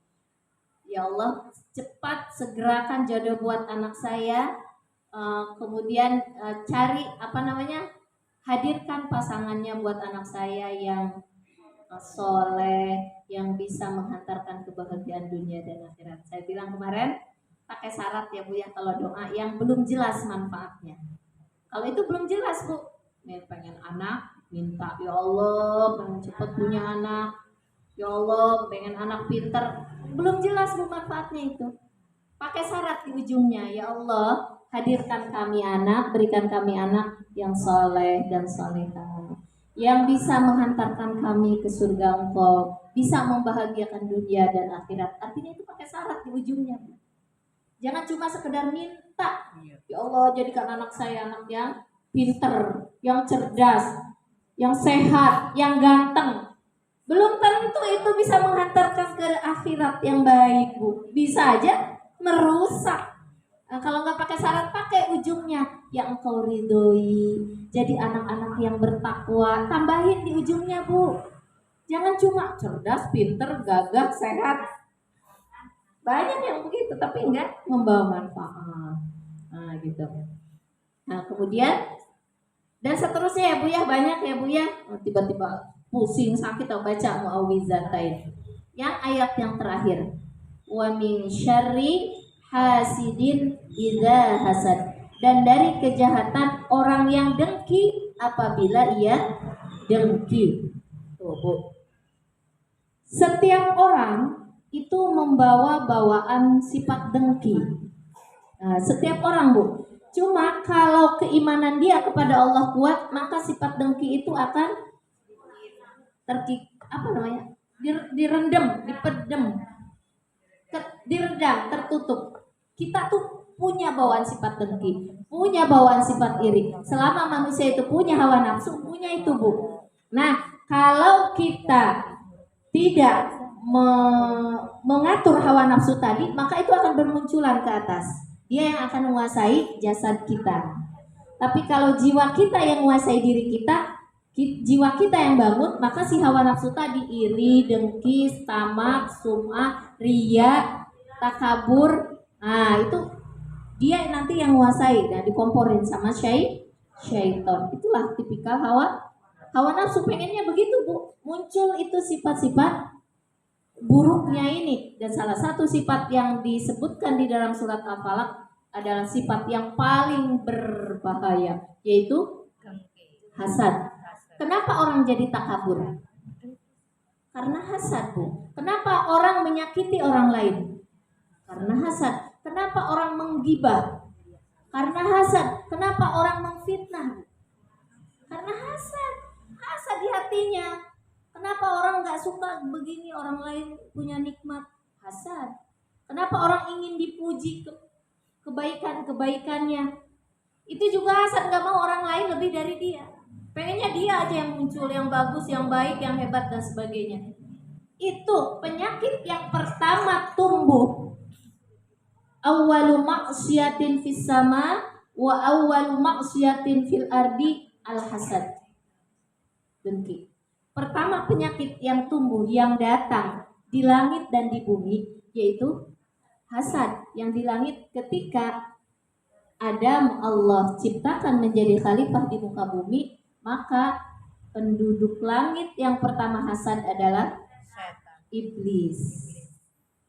Ya Allah, cepat segerakan jodoh buat anak saya. kemudian cari hadirkan pasangannya buat anak saya yang soleh, yang bisa menghantarkan kebahagiaan dunia dan akhirat. Saya bilang kemarin pakai syarat ya Bu ya, kalau doa yang belum jelas manfaatnya. Kalau itu belum jelas Bu, nih pengen anak, minta ya Allah pengen cepat punya anak, ya Allah pengen anak pinter, belum jelas Bu manfaatnya itu. Pakai syarat di ujungnya, ya Allah hadirkan kami anak, berikan kami anak yang soleh dan solehah, yang bisa menghantarkan kami ke surga Engkau, bisa membahagiakan dunia dan akhirat. Artinya itu pakai syarat di ujungnya. Jangan cuma sekedar minta, ya Allah jadikan anak saya anak yang pinter, yang cerdas, yang sehat, yang ganteng. Belum tentu itu bisa menghantarkan ke akhirat yang baik Bu. Bisa aja merusak. Nah, kalau nggak pakai syarat, pakai ujungnya yang Engkau ridhoi. Jadi anak-anak yang bertakwa, tambahin di ujungnya Bu. Jangan cuma cerdas, pinter, gagah, sehat. Banyak yang begitu, tapi enggak membawa manfaat. Nah gitu. Nah kemudian dan seterusnya ya Bu ya, banyak ya Bu ya. Tiba-tiba pusing, sakit atau baca muawwizatain. Yang ayat yang terakhir. Wa min syarri hasidin idza hasad, dan dari kejahatan orang yang dengki apabila ia dengki. Tuh Bu, setiap orang itu membawa bawaan sifat dengki. Nah, setiap orang Bu, cuma kalau keimanan dia kepada Allah kuat, maka sifat dengki itu akan direndam, dipedem, diredam, tertutup. Kita tuh punya bawaan sifat dengki, punya bawaan sifat iri. Selama manusia itu punya hawa nafsu, punya itu Bu. Nah, kalau kita tidak mengatur hawa nafsu tadi, maka itu akan bermunculan ke atas. Dia yang akan menguasai jasad kita. Tapi kalau jiwa kita yang menguasai diri kita, jiwa kita yang bangun, maka si hawa nafsu tadi, iri, dengki, tamak, sum'ah, riya, takabur, nah itu dia nanti yang menguasai dan dikomporin sama syaitan. Itulah tipikal hawa nafsu, pengennya begitu Bu. Muncul itu sifat-sifat buruknya ini, dan salah satu sifat yang disebutkan di dalam surat Al-Falaq adalah sifat yang paling berbahaya, yaitu hasad. Kenapa orang jadi takabur? Karena hasad Bu. Kenapa orang menyakiti orang lain? Karena hasad. Kenapa orang menggibah? Karena hasad. Kenapa orang memfitnah? Karena hasad. Hasad di hatinya. Kenapa orang nggak suka begini orang lain punya nikmat? Hasad. Kenapa orang ingin dipuji kebaikannya? Itu juga hasad, nggak mau orang lain lebih dari dia. Pengennya dia aja yang muncul, yang bagus, yang baik, yang hebat dan sebagainya. Itu penyakit yang pertama tumbuh. Awwalu maksiatin fis sama wa awwalu maksiatin fil ardi al-hasad. Dengki. Pertama penyakit yang tumbuh, yang datang di langit dan di bumi, yaitu hasad. Yang di langit ketika Adam Allah ciptakan menjadi khalifah di muka bumi, maka penduduk langit yang pertama hasad adalah iblis.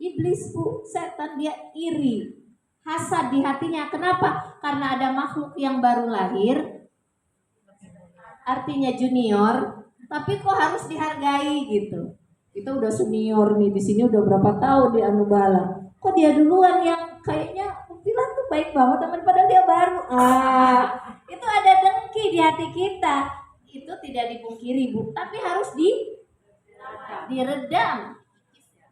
Iblis Bu, setan, dia iri, hasad di hatinya. Kenapa? Karena ada makhluk yang baru lahir, artinya junior, tapi kok harus dihargai gitu. Kita udah senior nih, di sini udah berapa tahun di Anubala. Kok dia duluan yang kayaknya bilang tuh baik banget teman, padahal dia baru. Itu ada dengki di hati kita. Itu tidak dipungkiri Bu, tapi harus diredam,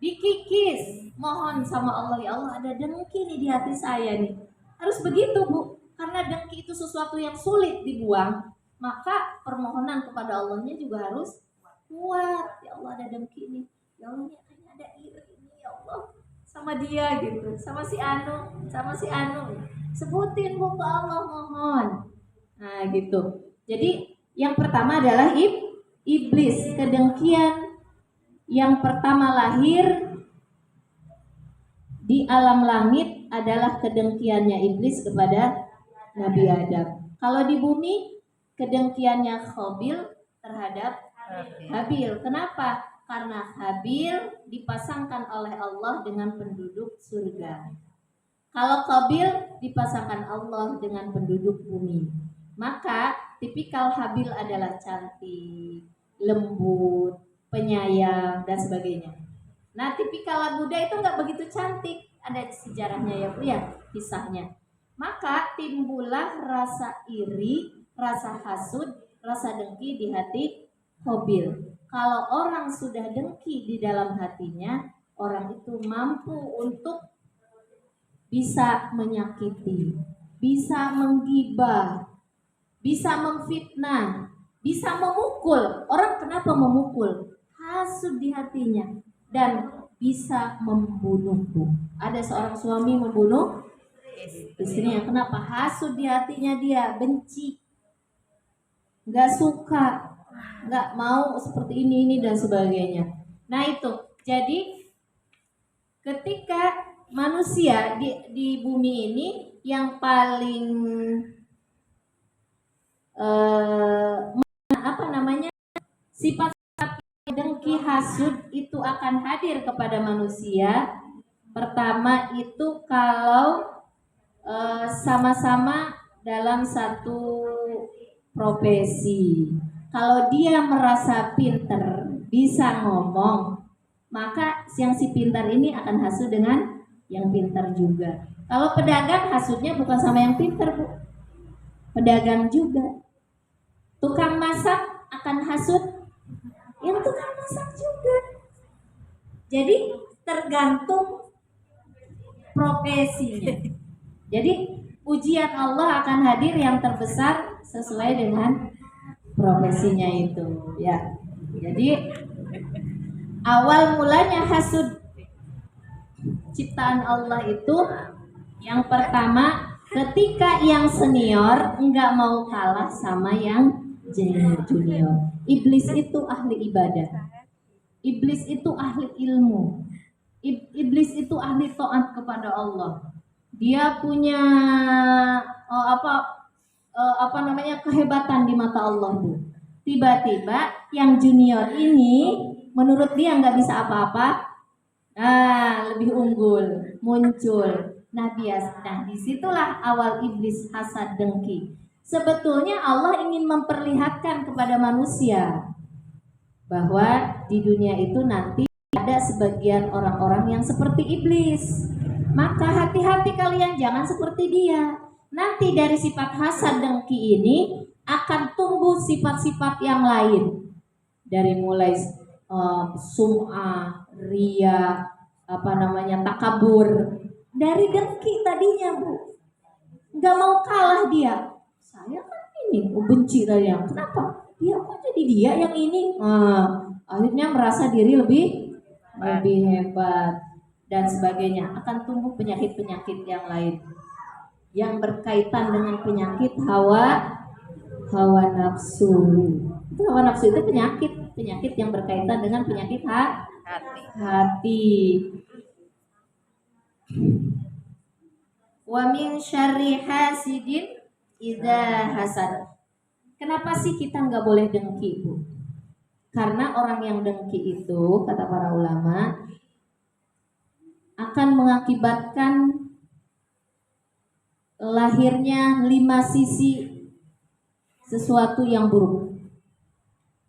dikikis. Mohon sama Allah, ya Allah ada dengki nih di hati saya nih. Harus begitu Bu, karena dengki itu sesuatu yang sulit dibuang. Maka permohonan kepada Allahnya juga harus kuat. Ya Allah ada dengki nih, ya Allah ini kayaknya ada iri nih ya Allah sama dia gitu, sama si Anu. Sebutin Bu ke Allah, mohon. Nah gitu. Jadi yang pertama adalah iblis, kedengkian yang pertama lahir di alam langit adalah kedengkiannya iblis kepada Nabi Adam. Kalau di bumi kedengkiannya Qabil terhadap Habil. Kenapa? Karena Habil dipasangkan oleh Allah dengan penduduk surga. Kalau Qabil dipasangkan Allah dengan penduduk bumi. Maka tipikal Habil adalah cantik, lembut, penyayang dan sebagainya. Nah, tipikal Buddha itu nggak begitu cantik. Ada sejarahnya ya Bu ya, kisahnya. Maka timbullah rasa iri, rasa hasud, rasa dengki di hati Qabil. Kalau orang sudah dengki di dalam hatinya, orang itu mampu untuk bisa menyakiti, bisa menggibah, bisa memfitnah, bisa memukul. Orang kenapa memukul? Hasud di hatinya dan bisa membunuh. Ada seorang suami membunuh istrinya. Kenapa? Hasud di hatinya, dia benci, nggak suka, nggak mau seperti ini dan sebagainya. Nah itu, jadi ketika manusia di bumi ini yang paling sifat dengki hasud itu akan hadir kepada manusia. Pertama itu kalau sama-sama dalam satu profesi. Kalau dia merasa pinter, bisa ngomong, maka yang si pintar ini akan hasud dengan yang pintar juga. Kalau pedagang hasudnya bukan sama yang pintar Bu, pedagang juga. Tukang masak akan hasud yang tukang masak juga. Jadi tergantung profesinya. Jadi ujian Allah akan hadir yang terbesar sesuai dengan profesinya itu ya. Jadi awal mulanya hasud ciptaan Allah itu yang pertama ketika yang senior enggak mau kalah sama yang junior. Iblis itu ahli ibadah. Iblis itu ahli ilmu. Iblis itu ahli taat kepada Allah. Dia punya kehebatan di mata Allah Bu. Tiba-tiba yang junior ini menurut dia nggak bisa apa-apa, lebih unggul, muncul. Nah disitulah awal iblis hasad dengki. Sebetulnya Allah ingin memperlihatkan kepada manusia bahwa di dunia itu nanti ada sebagian orang-orang yang seperti iblis. Maka hati-hati kalian jangan seperti dia. Nanti dari sifat hasad dengki ini akan tumbuh sifat-sifat yang lain. Dari mulai sum'ah, riya, takabur. Dari dengki tadinya Bu. Nggak mau kalah dia. Saya kan ini, benci tadinya. Kenapa? Dia kok jadi dia yang ini? Akhirnya merasa diri lebih hebat dan sebagainya. Akan tumbuh penyakit-penyakit yang lain yang berkaitan dengan penyakit hawa nafsu. Itu hawa nafsu itu penyakit yang berkaitan dengan penyakit hati. Wa min syarri hasidin idza hasad. Kenapa sih kita nggak boleh dengki Bu? Karena orang yang dengki itu kata para ulama akan mengakibatkan lahirnya 5 sisi sesuatu yang buruk.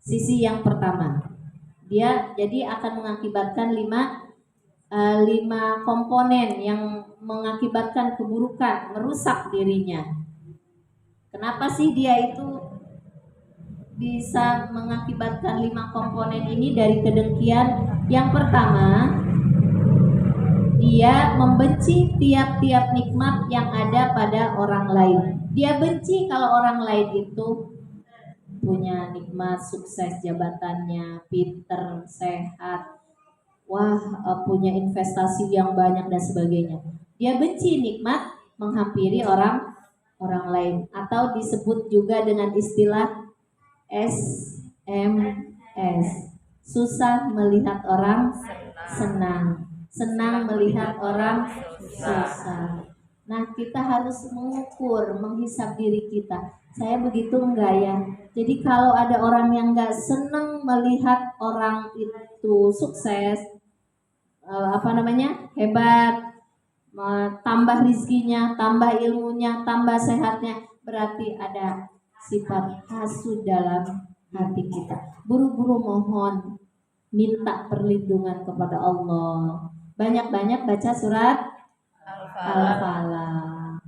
Sisi yang pertama, dia jadi akan mengakibatkan 5 komponen yang mengakibatkan keburukan, merusak dirinya. Kenapa sih dia itu bisa mengakibatkan 5 komponen ini dari kedengkian? Yang pertama, dia membenci tiap-tiap nikmat yang ada pada orang lain. Dia benci kalau orang lain itu punya nikmat, sukses jabatannya, pinter, sehat, punya investasi yang banyak dan sebagainya. Dia benci nikmat menghampiri orang lain, atau disebut juga dengan istilah SMS, susah melihat orang senang melihat orang susah. Nah, kita harus mengukur, menghisap diri kita. Saya begitu enggak ya? Jadi kalau ada orang yang enggak senang melihat orang itu sukses, hebat, tambah rizkinya, tambah ilmunya, tambah sehatnya, berarti ada sifat hasud dalam hati kita. Buru-buru mohon, minta perlindungan kepada Allah. Banyak-banyak baca surat Al-Falaq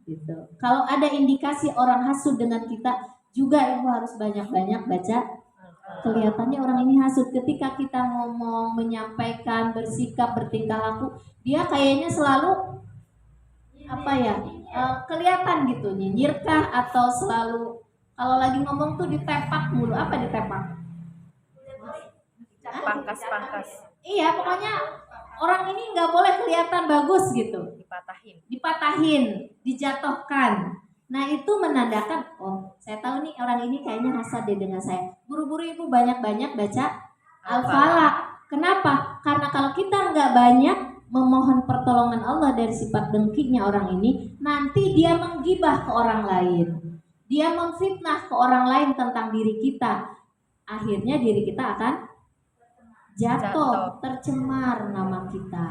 gitu. Kalau ada indikasi orang hasud dengan kita, juga ibu harus banyak-banyak baca. Kelihatannya orang ini hasud ketika kita ngomong, menyampaikan, bersikap, bertingkah laku, dia kayaknya selalu kelihatan gitu, nyinyirkah atau selalu kalau lagi ngomong tuh ditepak mulu. Apa ditepak? Pangkas. Iya, pokoknya orang ini nggak boleh kelihatan bagus gitu. Dipatahin, dijatuhkan. Nah, itu menandakan, oh, saya tahu nih orang ini kayaknya hasad deh dengan saya. Buru-buru ibu banyak-banyak baca Al-Falaq. Kenapa? Karena kalau kita nggak banyak memohon pertolongan Allah dari sifat dengkinya orang ini, nanti dia menggibah ke orang lain. Dia memfitnah ke orang lain tentang diri kita. Akhirnya diri kita akan jatuh, tercemar nama kita.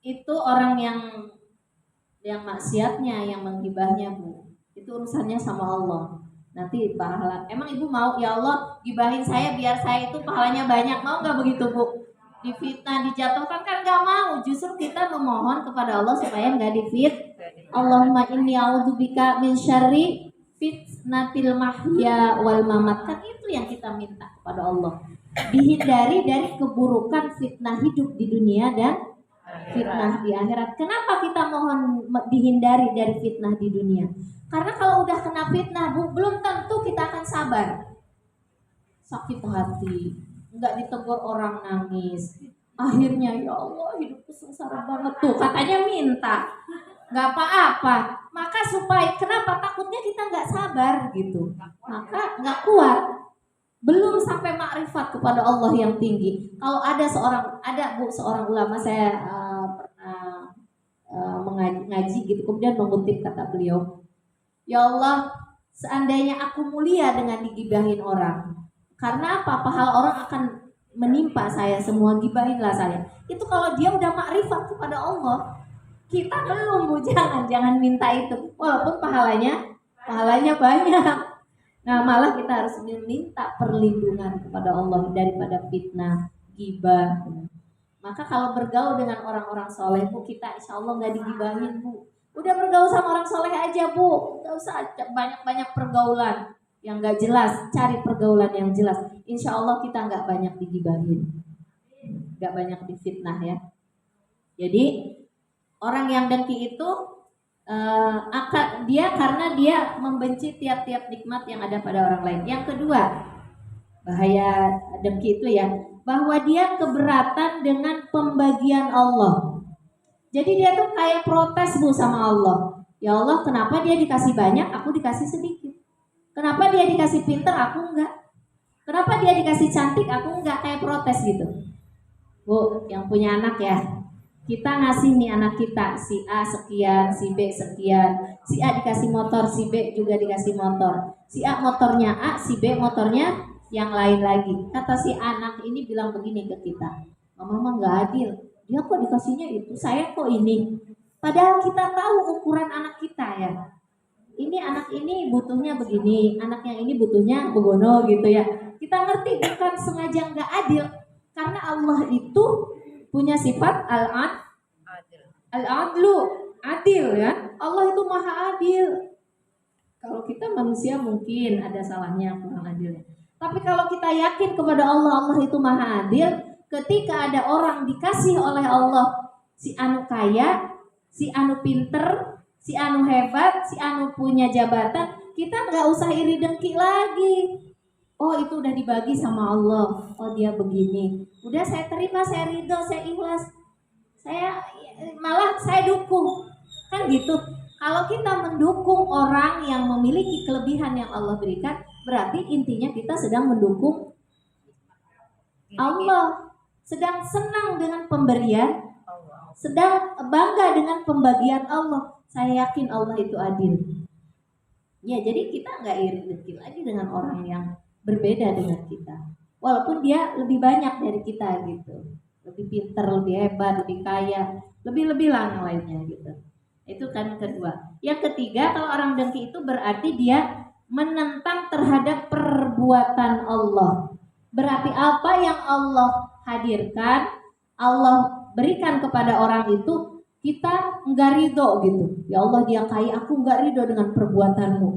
Itu orang yang maksiatnya, yang menggibahnya, Bu. Itu urusannya sama Allah. Nanti pahala. Emang ibu mau, ya Allah gibahin saya biar saya itu pahalanya banyak, mau nggak begitu, Bu? Difitnah, dijatuhkan kan nggak mau. Justru kita memohon kepada Allah supaya nggak difit. Allahumma inni a'udzubika min syarri fitnatil mahya wal mamat. Kan itu yang kita minta kepada Allah. Dihindari dari keburukan fitnah hidup di dunia dan fitnah di akhirat. Kenapa kita mohon dihindari dari fitnah di dunia? Karena kalau udah kena fitnah, Bu, belum tentu kita akan sabar. Sakit hati, nggak ditegur orang nangis. Akhirnya ya Allah hidupku sengsara banget tuh, katanya minta. Nggak apa-apa. Maka supaya kenapa? Takutnya kita nggak sabar gitu. Maka nggak kuat. Belum sampai makrifat kepada Allah yang tinggi. Kalau ada seorang ulama, saya pernah mengaji gitu, kemudian mengutip kata beliau, ya Allah, seandainya aku mulia dengan digibahin orang, karena apa? Pahala orang akan menimpa saya semua, gibahinlah saya. Itu kalau dia udah makrifat kepada Allah. Kita belum, Bu, jangan minta itu. Walaupun pahalanya banyak. Nah, malah kita harus meminta perlindungan kepada Allah daripada fitnah, gibah. Maka kalau bergaul dengan orang-orang soleh, Bu, kita insya Allah nggak digibahin, Bu. Udah bergaul sama orang soleh aja, Bu. Nggak usah banyak-banyak pergaulan yang nggak jelas. Cari pergaulan yang jelas. Insya Allah kita nggak banyak digibahin, nggak banyak difitnah ya. Jadi orang yang dengki itu karena dia membenci tiap-tiap nikmat yang ada pada orang lain. Yang kedua, bahaya dengki itu ya, bahwa dia keberatan dengan pembagian Allah. Jadi dia tuh kayak protes, Bu, sama Allah. Ya Allah, kenapa dia dikasih banyak, aku dikasih sedikit? Kenapa dia dikasih pinter, aku enggak? Kenapa dia dikasih cantik, aku enggak? Kayak protes gitu. Bu, yang punya anak ya, kita ngasih nih anak kita, si A sekian, si B sekian, si A dikasih motor, si B juga dikasih motor, si A motornya A, si B motornya yang lain lagi. Kata si anak ini bilang begini ke kita, mama nggak adil, dia kok dikasihnya itu, saya kok ini. Padahal kita tahu ukuran anak kita ya. Ini anak ini butuhnya begini, anak yang ini butuhnya begono gitu ya. Kita ngerti bukan sengaja nggak adil, karena Allah itu punya sifat al-adlu, adil ya. Allah itu maha adil. Kalau kita manusia mungkin ada salahnya, kurang adilnya. Tapi kalau kita yakin kepada Allah, Allah itu maha adil. Ketika ada orang dikasih oleh Allah, si anu kaya, si anu pinter, si anu hebat, si anu punya jabatan, kita nggak usah iri dengki lagi. Oh, itu udah dibagi sama Allah. Oh, dia begini. Udah saya terima, saya ridho, saya ikhlas. Saya dukung. Kan gitu. Kalau kita mendukung orang yang memiliki kelebihan yang Allah berikan, berarti intinya kita sedang mendukung Allah, sedang senang dengan pemberian, Allah. sedang bangga dengan pembagian Allah. Saya yakin Allah itu adil. Ya, jadi kita nggak iri dengki lagi dengan orang yang berbeda dengan kita. Walaupun dia lebih banyak dari kita gitu. Lebih pintar, lebih hebat, lebih kaya, lebih-lebih lah yang lainnya gitu. Itu kan kedua. Yang ketiga, kalau orang dengki itu berarti dia menentang terhadap perbuatan Allah. Berarti apa yang Allah hadirkan, Allah berikan kepada orang itu, kita enggak ridho gitu. Ya Allah, dia kaya, aku enggak ridho dengan perbuatanmu.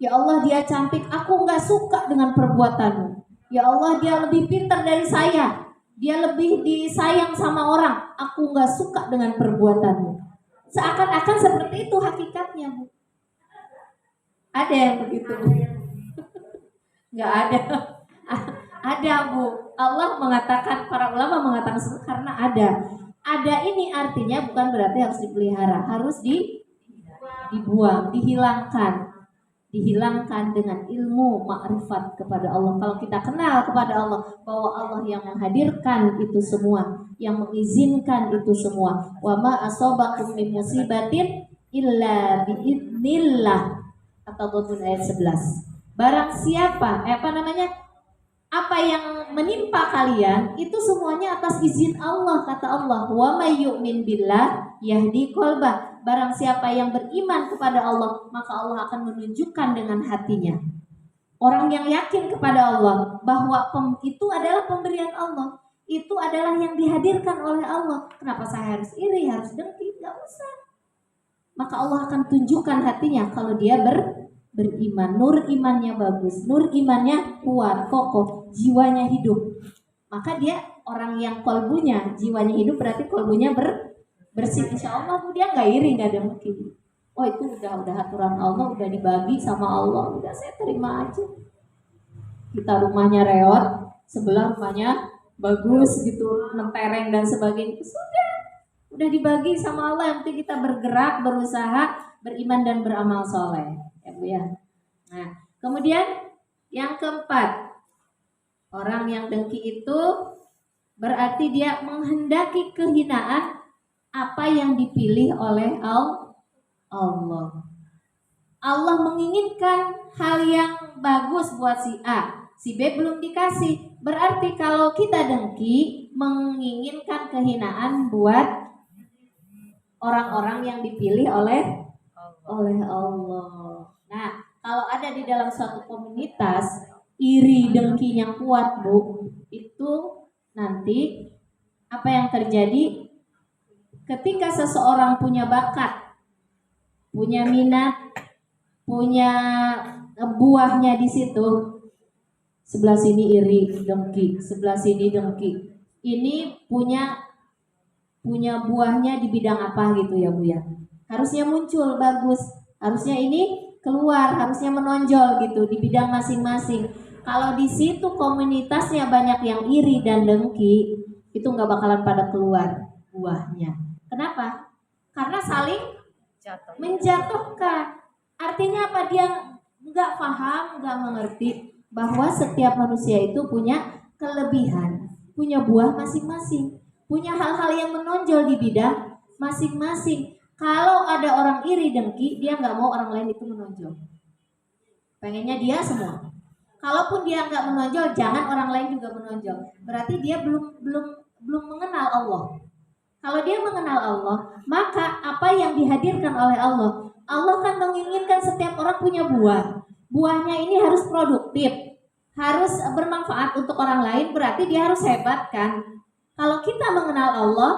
Ya Allah, dia cantik, aku enggak suka dengan perbuatanmu. Ya Allah, dia lebih pintar dari saya, dia lebih disayang sama orang, aku enggak suka dengan perbuatanmu. Seakan-akan seperti itu hakikatnya, Bu. Ada yang begitu, Bu? Enggak ada. Ada, Bu. Allah mengatakan, para ulama mengatakan karena ada. Ada ini artinya bukan berarti harus dipelihara, harus dibuang, dihilangkan dengan ilmu ma'rifat kepada Allah. Kalau kita kenal kepada Allah bahwa Allah yang menghadirkan itu semua, yang mengizinkan itu semua. Wa ma asabakum min musibatin illa biidznillah, atau Qur'an ayat 11. Barang siapa apa yang menimpa kalian itu semuanya atas izin Allah, kata Allah. Wa may yu'min billah yahdi qalbah. Barang siapa yang beriman kepada Allah, maka Allah akan menunjukkan dengan hatinya. Orang yang yakin kepada Allah bahwa itu adalah pemberian Allah, itu adalah yang dihadirkan oleh Allah. Kenapa saya harus iri, harus dengki? Gak usah. Maka Allah akan tunjukkan hatinya kalau dia beriman, nur imannya bagus, nur imannya kuat, kokoh, jiwanya hidup. Maka dia orang yang kolbunya, jiwanya hidup, berarti kolbunya bersih. Insya Allah dia nggak iri, nggak ada mungkin. Oh itu udah aturan Allah, udah dibagi sama Allah, udah saya terima aja. Kita rumahnya reot, sebelah rumahnya bagus gitu, mentereng dan sebagainya, udah dibagi sama Allah. Yang penting kita bergerak, berusaha, beriman dan beramal soleh. Ya Bu ya. Nah, kemudian yang keempat, orang yang dengki itu berarti dia menghendaki kehinaan apa yang dipilih oleh Allah. Allah menginginkan hal yang bagus buat si A, si B belum dikasih. Berarti kalau kita dengki, menginginkan kehinaan buat orang-orang yang dipilih oleh Allah. Nah, kalau ada di dalam suatu komunitas iri dengki yang kuat, Bu, itu nanti apa yang terjadi ketika seseorang punya bakat, punya minat, punya buahnya di situ. Sebelah sini iri, dengki, sebelah sini dengki. Ini punya buahnya di bidang apa gitu ya Bu ya. Harusnya muncul bagus, harusnya ini keluar, harusnya menonjol gitu di bidang masing-masing. Kalau di situ komunitasnya banyak yang iri dan dengki, itu nggak bakalan pada keluar buahnya. Kenapa? Karena saling menjatuhkan. Artinya apa? Dia nggak paham, nggak mengerti bahwa setiap manusia itu punya kelebihan, punya buah masing-masing, punya hal-hal yang menonjol di bidang masing-masing. Kalau ada orang iri dengki, dia nggak mau orang lain itu menonjol. Pengennya dia semua. Kalaupun dia nggak menonjol, jangan orang lain juga menonjol. Berarti dia belum mengenal Allah. Kalau dia mengenal Allah, maka apa yang dihadirkan oleh Allah, Allah kan menginginkan setiap orang punya buah. Buahnya ini harus produktif, harus bermanfaat untuk orang lain. Berarti dia harus hebat kan? Kalau kita mengenal Allah,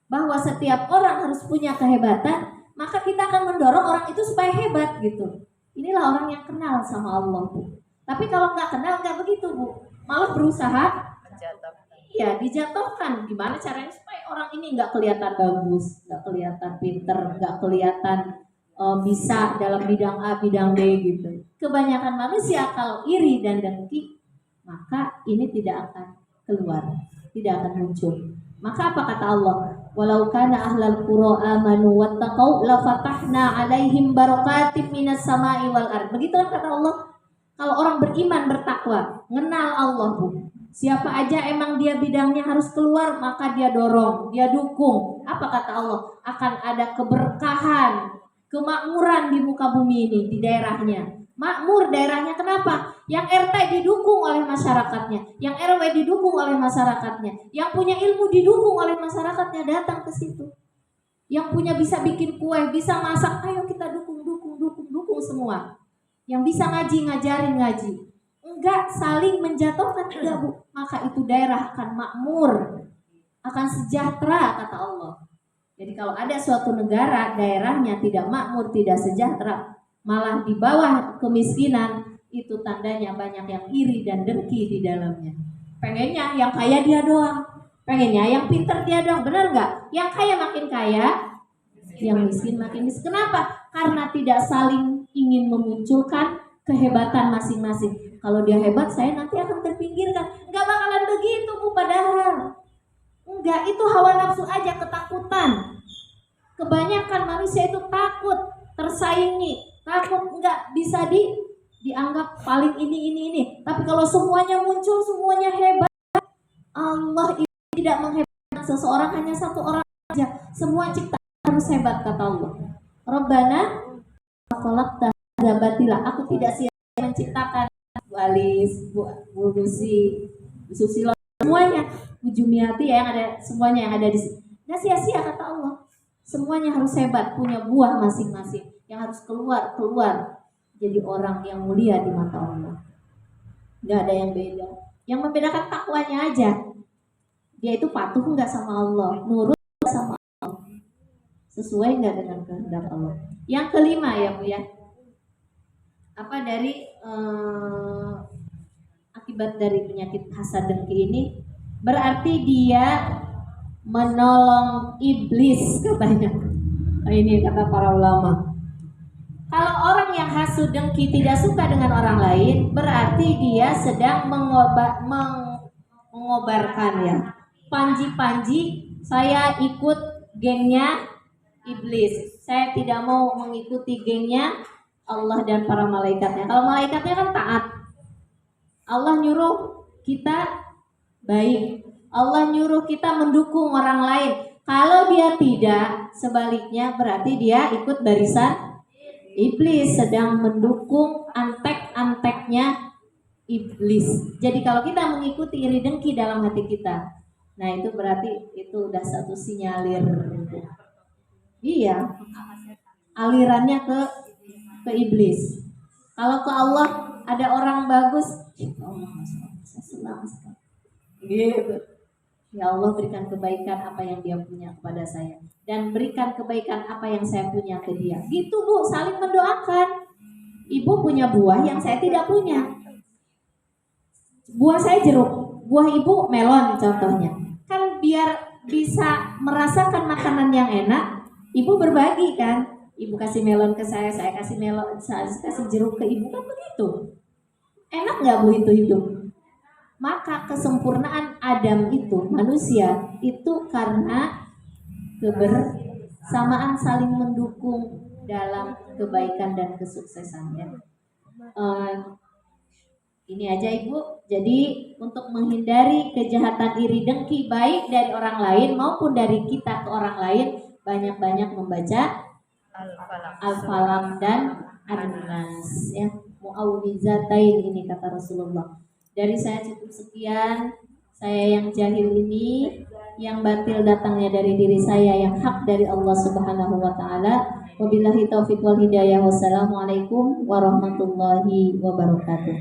bahwa setiap orang harus punya kehebatan, maka kita akan mendorong orang itu supaya hebat gitu. Inilah orang yang kenal sama Allah, Bu. Tapi kalau nggak kenal nggak begitu, Bu. Malah berusaha dijatuhkan. Gimana caranya supaya orang ini nggak kelihatan bagus, nggak kelihatan pinter, nggak kelihatan bisa dalam bidang A, bidang B gitu. Kebanyakan manusia kalau iri dan dengki, maka ini tidak akan keluar, tidak akan muncul. Maka apa kata Allah? Walau kana ahlal qura amanu wattaqau la fatahna alaihim barakatim minas sama'i wal ard. Begitu kan kata Allah. Kalau orang beriman bertakwa, mengenal Allah, Bu, Siapa aja emang dia bidangnya harus keluar, maka dia dorong, dia dukung. Apa kata Allah? Akan ada keberkahan, kemakmuran di muka bumi ini, di daerahnya. Makmur daerahnya, kenapa? Yang RT didukung oleh masyarakatnya, yang RW didukung oleh masyarakatnya, yang punya ilmu didukung oleh masyarakatnya, datang ke situ. Yang punya bisa bikin kue, bisa masak, ayo kita dukung semua. Yang bisa ngaji, ngajarin ngaji. Enggak saling menjatuhkan, enggak Bu. Maka itu daerah akan makmur, akan sejahtera kata Allah. Jadi kalau ada suatu negara daerahnya tidak makmur, tidak sejahtera, malah di bawah kemiskinan, itu tandanya banyak yang iri dan dengki di dalamnya. Pengennya yang kaya dia doang, pengennya yang pintar dia doang, benar nggak? Yang kaya makin kaya, yang miskin makin miskin. Kenapa? Karena tidak saling ingin memunculkan kehebatan masing-masing. Kalau dia hebat, saya nanti akan terpinggirkan. Nggak bakalan begitu Bu, padahal. Enggak, itu hawa nafsu aja, ketakutan. Kebanyakan manusia itu takut tersaingi, takut nggak bisa dianggap paling ini. Tapi kalau semuanya muncul, semuanya hebat, Allah itu tidak menghebatkan seseorang hanya satu orang saja. Semua ciptaan harus hebat kata Allah. Rabbana khalaqta batila. Aku tidak sia-sia menciptakan Bu Alis, Bu Lucy, Bu Susilo, semuanya, Bu Jumiati yang ada, semuanya yang ada di sini. Nggak sia-sia kata Allah. Semuanya harus hebat, punya buah masing-masing yang harus keluar jadi orang yang mulia di mata Allah. Nggak ada yang beda. Yang membedakan takwanya aja. Dia itu patuh nggak sama Allah, nurut nggak sama Allah, sesuai nggak dengan kehendak Allah. Yang kelima ya Bu ya, apa dari akibat dari penyakit hasad dengki ini, berarti dia menolong iblis katanya. Nah, ini kata para ulama. Kalau orang yang hasud dengki tidak suka dengan orang lain, berarti dia sedang mengobarkan ya. Panji-panji, saya ikut gengnya iblis. Saya tidak mau mengikuti gengnya Allah dan para malaikatnya. Kalau malaikatnya kan taat. Allah nyuruh kita baik. Allah nyuruh kita mendukung orang lain. Kalau dia tidak, sebaliknya berarti dia ikut barisan iblis, sedang mendukung antek-anteknya iblis. Jadi kalau kita mengikuti iri dengki dalam hati kita, nah itu berarti itu udah satu sinyalir. Iya, alirannya ke iblis. Kalau ke Allah ada orang bagus, Allah saya senang sekali. Gitu. Ya Allah, berikan kebaikan apa yang dia punya kepada saya, dan berikan kebaikan apa yang saya punya ke dia. Gitu Bu, saling mendoakan. Ibu punya buah yang saya tidak punya. Buah saya jeruk, buah ibu melon contohnya. Kan biar bisa merasakan makanan yang enak, ibu berbagi kan. Ibu kasih melon ke saya kasih melon, saya kasih jeruk ke ibu, kan begitu. Enak nggak Bu itu hidup? Maka kesempurnaan Adam itu, manusia itu karena kebersamaan, saling mendukung dalam kebaikan dan kesuksesannya. Ini aja Ibu. Jadi untuk menghindari kejahatan iri dengki baik dari orang lain maupun dari kita ke orang lain, banyak-banyak membaca Al-Falaq dan An-Nas ya. Mu'awwizatain ini kata Rasulullah. Dari saya cukup sekian. Saya yang jahil ini, yang batil datangnya dari diri saya, yang hak dari Allah Subhanahu wa taala. Wabillahi taufiq wal hidayah. Wassalamualaikum warahmatullahi wabarakatuh.